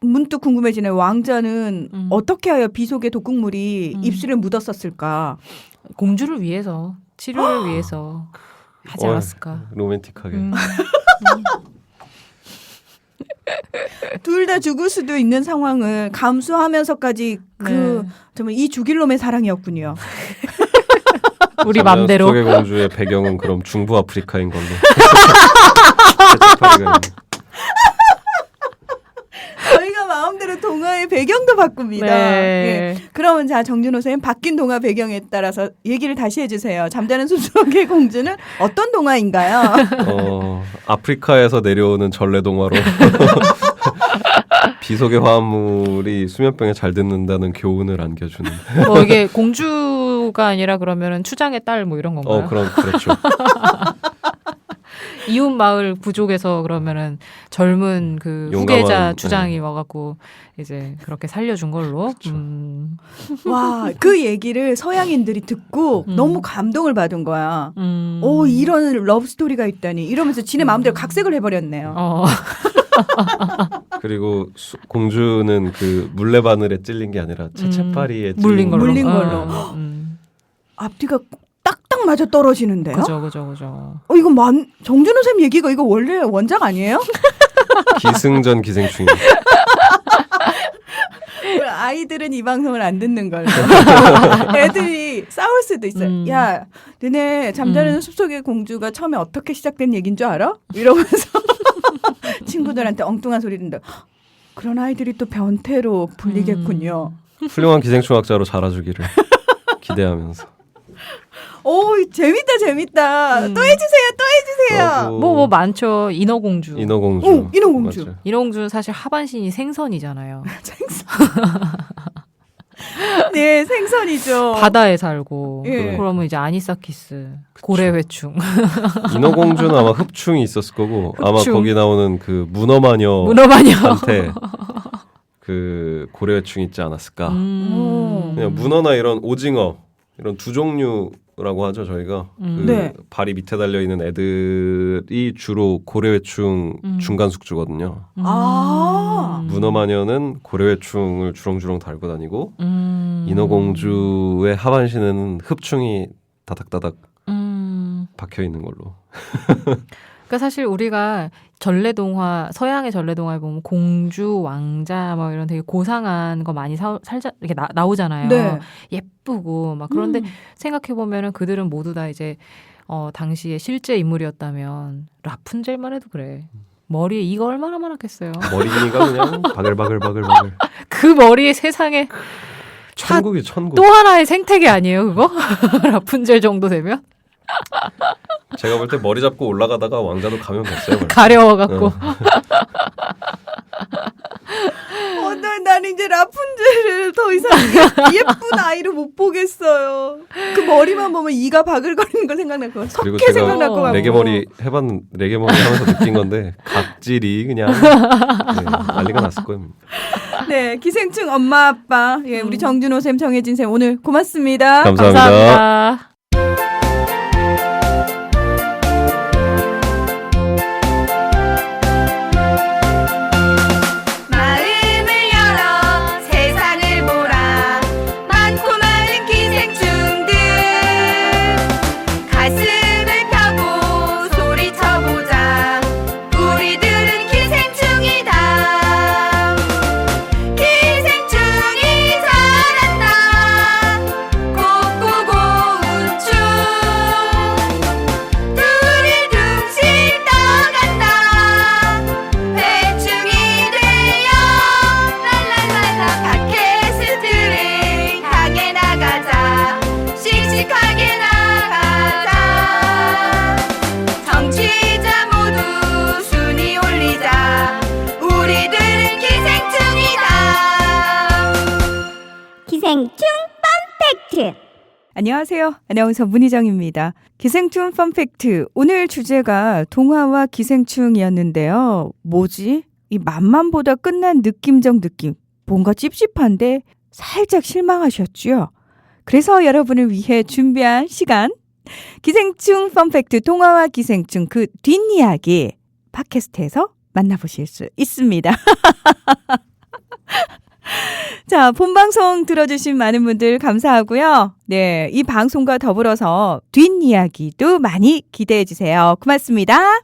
문득 궁금해지네. 왕자는 어떻게 하여 비속의 독극물이 입술에 묻었었을까? 공주를 위해서 치료를 위해서 하지 않았을까? 로맨틱하게. 둘 다 죽을 수도 있는 상황을 감수하면서까지 정말 이 죽일 놈의 사랑이었군요. 우리 맘대로. 속의 공주의 배경은 그럼 중부 아프리카인 걸로. 저희가 마음대로 동화의 배경도 바꿉니다. 네. 예. 그러면 자 정준호 선생님 바뀐 동화 배경에 따라서 얘기를 다시 해주세요. 잠자는 숲속의 공주는 어떤 동화인가요? 아프리카에서 내려오는 전래동화로 비속의 화합물이 수면병에 잘 듣는다는 교훈을 안겨주는. 뭐 이게 공주가 아니라 그러면은 추장의 딸 뭐 이런 건가요? 그렇죠. 이웃 마을 부족에서 그러면은 젊은 그 용감한, 후계자 추장이 네. 와갖고 이제 그렇게 살려준 걸로. 그쵸. 와, 그 얘기를 서양인들이 듣고 너무 감동을 받은 거야. 오, 이런 러브 스토리가 있다니 이러면서 지네 마음대로 각색을 해버렸네요. 그리고 공주는 그 물레바늘에 찔린 게 아니라 채채파리에 물린 걸로. 물린 걸로. 앞뒤가 딱딱 맞아 떨어지는데요. 그죠. 이거 정준호 쌤 얘기가 이거 원래 원작 아니에요? 기승전 기생충이. 아이들은 이 방송을 안 듣는 걸로. 애들이 싸울 수도 있어요. 야, 너네 잠자는 숲속의 공주가 처음에 어떻게 시작된 얘기인 줄 알아? 이러면서 친구들한테 엉뚱한 소리 듣는다. 그런 아이들이 또 변태로 불리겠군요. 훌륭한 기생충학자로 자라주기를 기대하면서. 오, 재밌다. 또 해주세요. 뭐 많죠. 인어공주. 인어공주. 오, 인어공주. 맞아요. 인어공주는 사실 하반신이 생선이잖아요. 네, 생선이죠. 바다에 살고. 예. 그러면 이제 아니사키스, 고래회충. 인어공주는 아마 흡충이 있었을 거고 아마 흡충. 거기 나오는 그 문어마녀 문어마녀. 한테 그 고래회충 있지 않았을까. 그냥 문어나 이런 오징어 이런 두 종류라고 하죠 저희가. 그 네. 발이 밑에 달려 있는 애들이 주로 고래회충 중간 숙주거든요. 아, 문어마녀는 고래회충을 주렁주렁 달고 다니고 인어공주의 하반신에는 흡충이 다닥다닥 박혀 있는 걸로. 그러니까 사실 우리가 전래동화, 서양의 전래동화에 보면 공주, 왕자 뭐 이런 되게 고상한 거 많이 살자 이렇게 나오잖아요. 네. 예쁘고 막 그런데 생각해 보면은 그들은 모두 다 이제 당시에 실제 인물이었다면 라푼젤만 해도 그래. 머리에 이가 얼마나 많았겠어요. 머리가 그냥 바글바글. 그 머리에 세상에 천국이 천국. 또 하나의 생태계 아니에요, 그거? 라푼젤 정도 되면? 제가 볼 때 머리 잡고 올라가다가 왕자도 감염됐어요. 벌써. 가려워갖고. 난 이제 라푼젤을 더 이상 예쁜 아이로 못 보겠어요. 그 머리만 보면 이가 바글거리는 거 생각날 것 같고 그리고 석회 제가 생각날 것 같고. 레게머리 레게머리 하면서 느낀 건데 각질이 그냥 네, 난리가 났을 거예요. 네, 기생충 엄마 아빠. 예, 우리 정준호 쌤, 정혜진 쌤 오늘 고맙습니다. 감사합니다. 마음을 열어 세상을 보라 많고 많은 기생충들 가슴을 펴고 소리쳐보자 우리들은 기생충이다 기생충이 잘한다 곱고 고운 춤 둘이 둥실 떠간다 회충이 되어 랄랄랄라 팟캐스트를 향해 나가자 씩씩하게 나가자 정취자 모두 순위 올리자 우리들은 기생충이다 기생충 펀팩트 안녕하세요. 아나운서 문희정입니다. 기생충 펀팩트. 오늘 주제가 동화와 기생충이었는데요. 뭐지? 이 맛만보다 끝난 느낌적 느낌. 뭔가 찝찝한데 살짝 실망하셨죠? 그래서 여러분을 위해 준비한 시간. 기생충 펀팩트 동화와 기생충 그 뒷이야기 팟캐스트에서 만나보실 수 있습니다. 자, 본방송 들어주신 많은 분들 감사하고요. 네, 이 방송과 더불어서 뒷이야기도 많이 기대해 주세요. 고맙습니다.